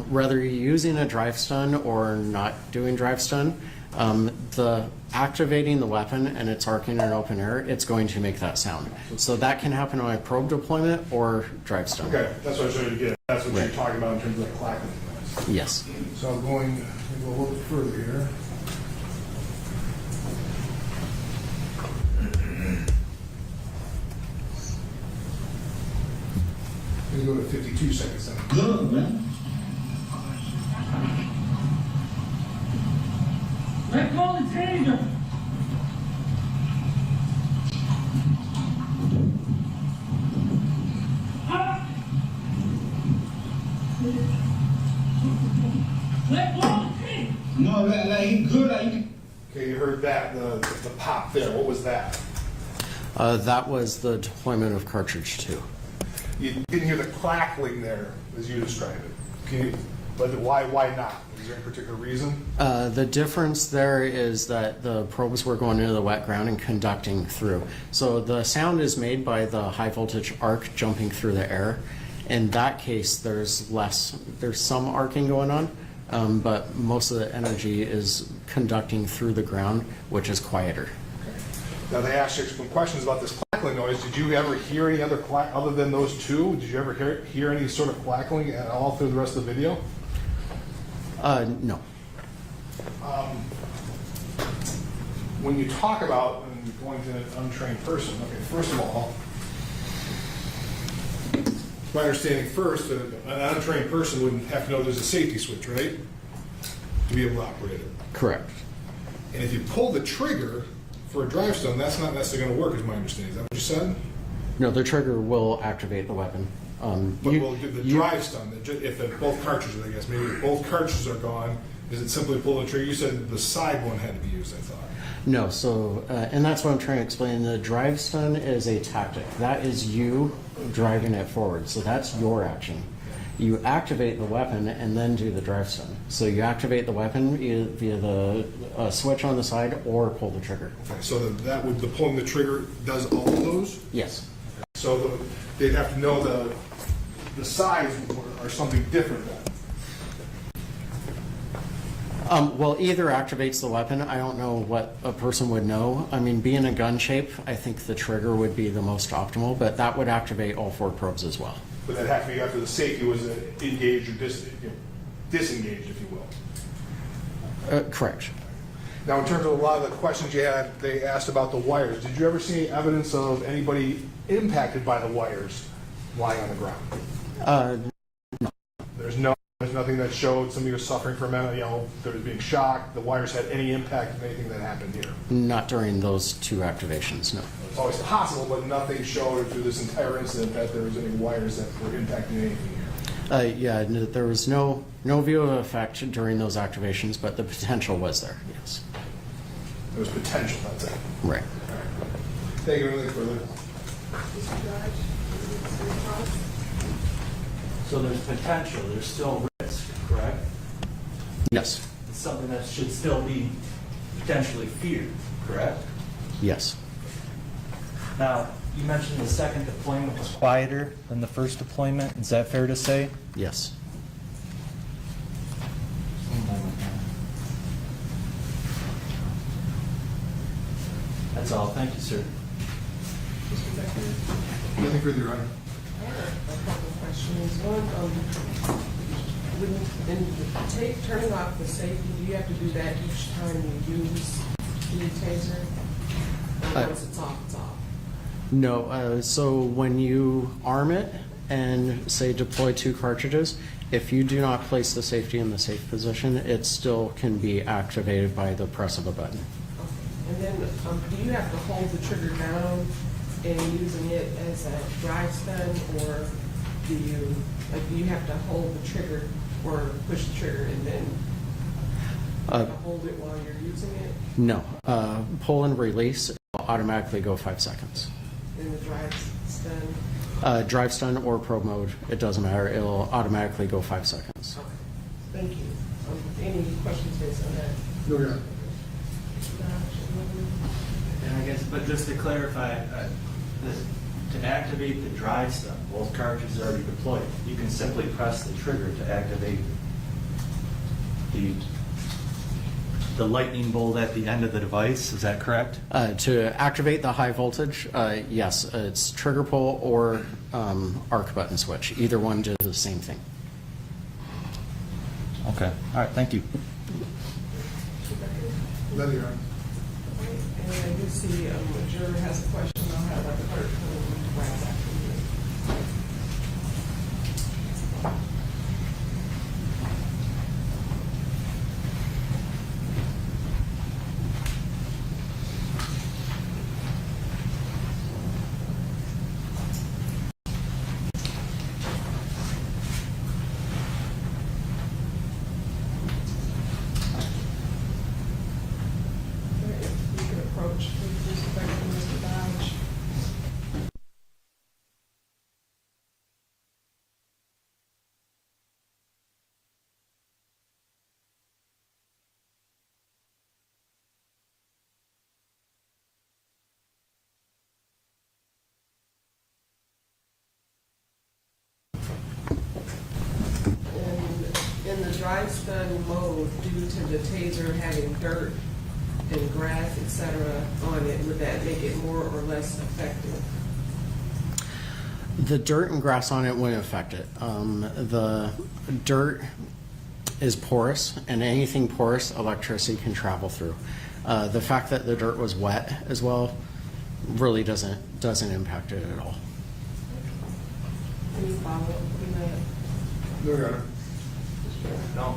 whether you're using a drive stun or not doing drive stun, the activating the weapon and it's arcing in open air, it's going to make that sound. So that can happen on a probe deployment or drive stun. Okay, that's what I was trying to get. That's what Right. you're talking about in terms of the clacking noise. Yes. So I'm going to go a little bit further here. I'm going to go to 52 seconds then. Good, man. Let go and change them. Let go and change. No, like he good, like. Okay, you heard that, the pop there. What was that? That was the deployment of cartridge 2. You didn't hear the clackling there as you described it. Okay, but why not? Is there any particular reason? The difference there is that the probes were going into the wet ground and conducting through. So the sound is made by the high voltage arc jumping through the air. In that case, there's some arcing going on, but most of the energy is conducting through the ground, which is quieter. Now they asked you some questions about this clackling noise. Did you ever hear any other other than those two? Did you ever hear any sort of clackling at all through the rest of the video? No. When you talk about going to an untrained person, okay, first of all, my understanding first, an untrained person wouldn't have to know there's a safety switch, right? To be able to operate it. Correct. And if you pull the trigger for a drive stun, that's not necessarily going to work, is my understanding. Is that what you said? No, the trigger will activate the weapon. But will the drive stun, if both cartridges, I guess, maybe if both cartridges are gone, is it simply pull the trigger? You said the side one had to be used, I thought. No, so, and that's what I'm trying to explain. The drive stun is a tactic. That is you driving it forward. So that's your action. You activate the weapon and then do the drive stun. So you activate the weapon via the switch on the side or pull the trigger. Okay, so the pulling the trigger does all of those? Yes. So they'd have to know the sides are something different then. Well, either activates the weapon. I don't know what a person would know. I mean, being a gun shape, I think the trigger would be the most optimal, but that would activate all 4 probes as well. But that had to be after the safety was engaged or disengaged, if you will. Correct. Now, in terms of a lot of the questions you had, they asked about the wires. Did you ever see evidence of anybody impacted by the wires lying on the ground? There's nothing that showed somebody was suffering from, they was being shocked. The wires had any impact on anything that happened here. Not during those 2 activations, no. It's always possible, but nothing showed through this entire incident that there was any wires that were impacting anything here. Yeah, there was no view of effect during those activations, but the potential was there, yes. There was potential, that's it. Right. All right. Thank you. Anything further? So there's potential, there's still risk, correct? Yes. It's something that should still be potentially feared, correct? Yes. Now, you mentioned the second deployment was quieter than the first deployment. Is that fair to say? Yes. That's all. Thank you, sir. Nothing further, Your Honor. I have a couple of questions. One, Turning off the safety, do you have to do that each time you use the taser? Or once it's off, it's off? No, so when you arm it and say deploy 2 cartridges, if you do not place the safety in the safe position, it still can be activated by the press of a button. Okay. And then, do you have to hold the trigger down and using it as a drive stun, or do you have to hold the trigger or push the trigger and then hold it while you're using it? No, pull and release, it will automatically go 5 seconds. In the drive stun? Drive stun or pro mode, it doesn't matter, it will automatically go 5 seconds. Okay. Thank you. Any questions based on that? No, Your Honor. And I guess, but just to clarify, to activate the drive stun, both cartridges are already deployed. You can simply press the trigger to activate the lightning bolt at the end of the device. Is that correct? To activate the high voltage, yes, it's trigger pull or arc button switch. Either one does the same thing. Okay. All right. Thank you. None, Your Honor. And I do see a juror has a question. I'll have the clerk come right after you. You can approach, please, respectfully, Mr. Dodge. And in the drive stun mode, due to the taser having dirt and grass, et cetera, on it, would that make it more or less effective? The dirt and grass on it wouldn't affect it. The dirt is porous, and anything porous, electricity can travel through. The fact that the dirt was wet as well really doesn't impact it at all. Any follow-up on that? No, Your Honor. No.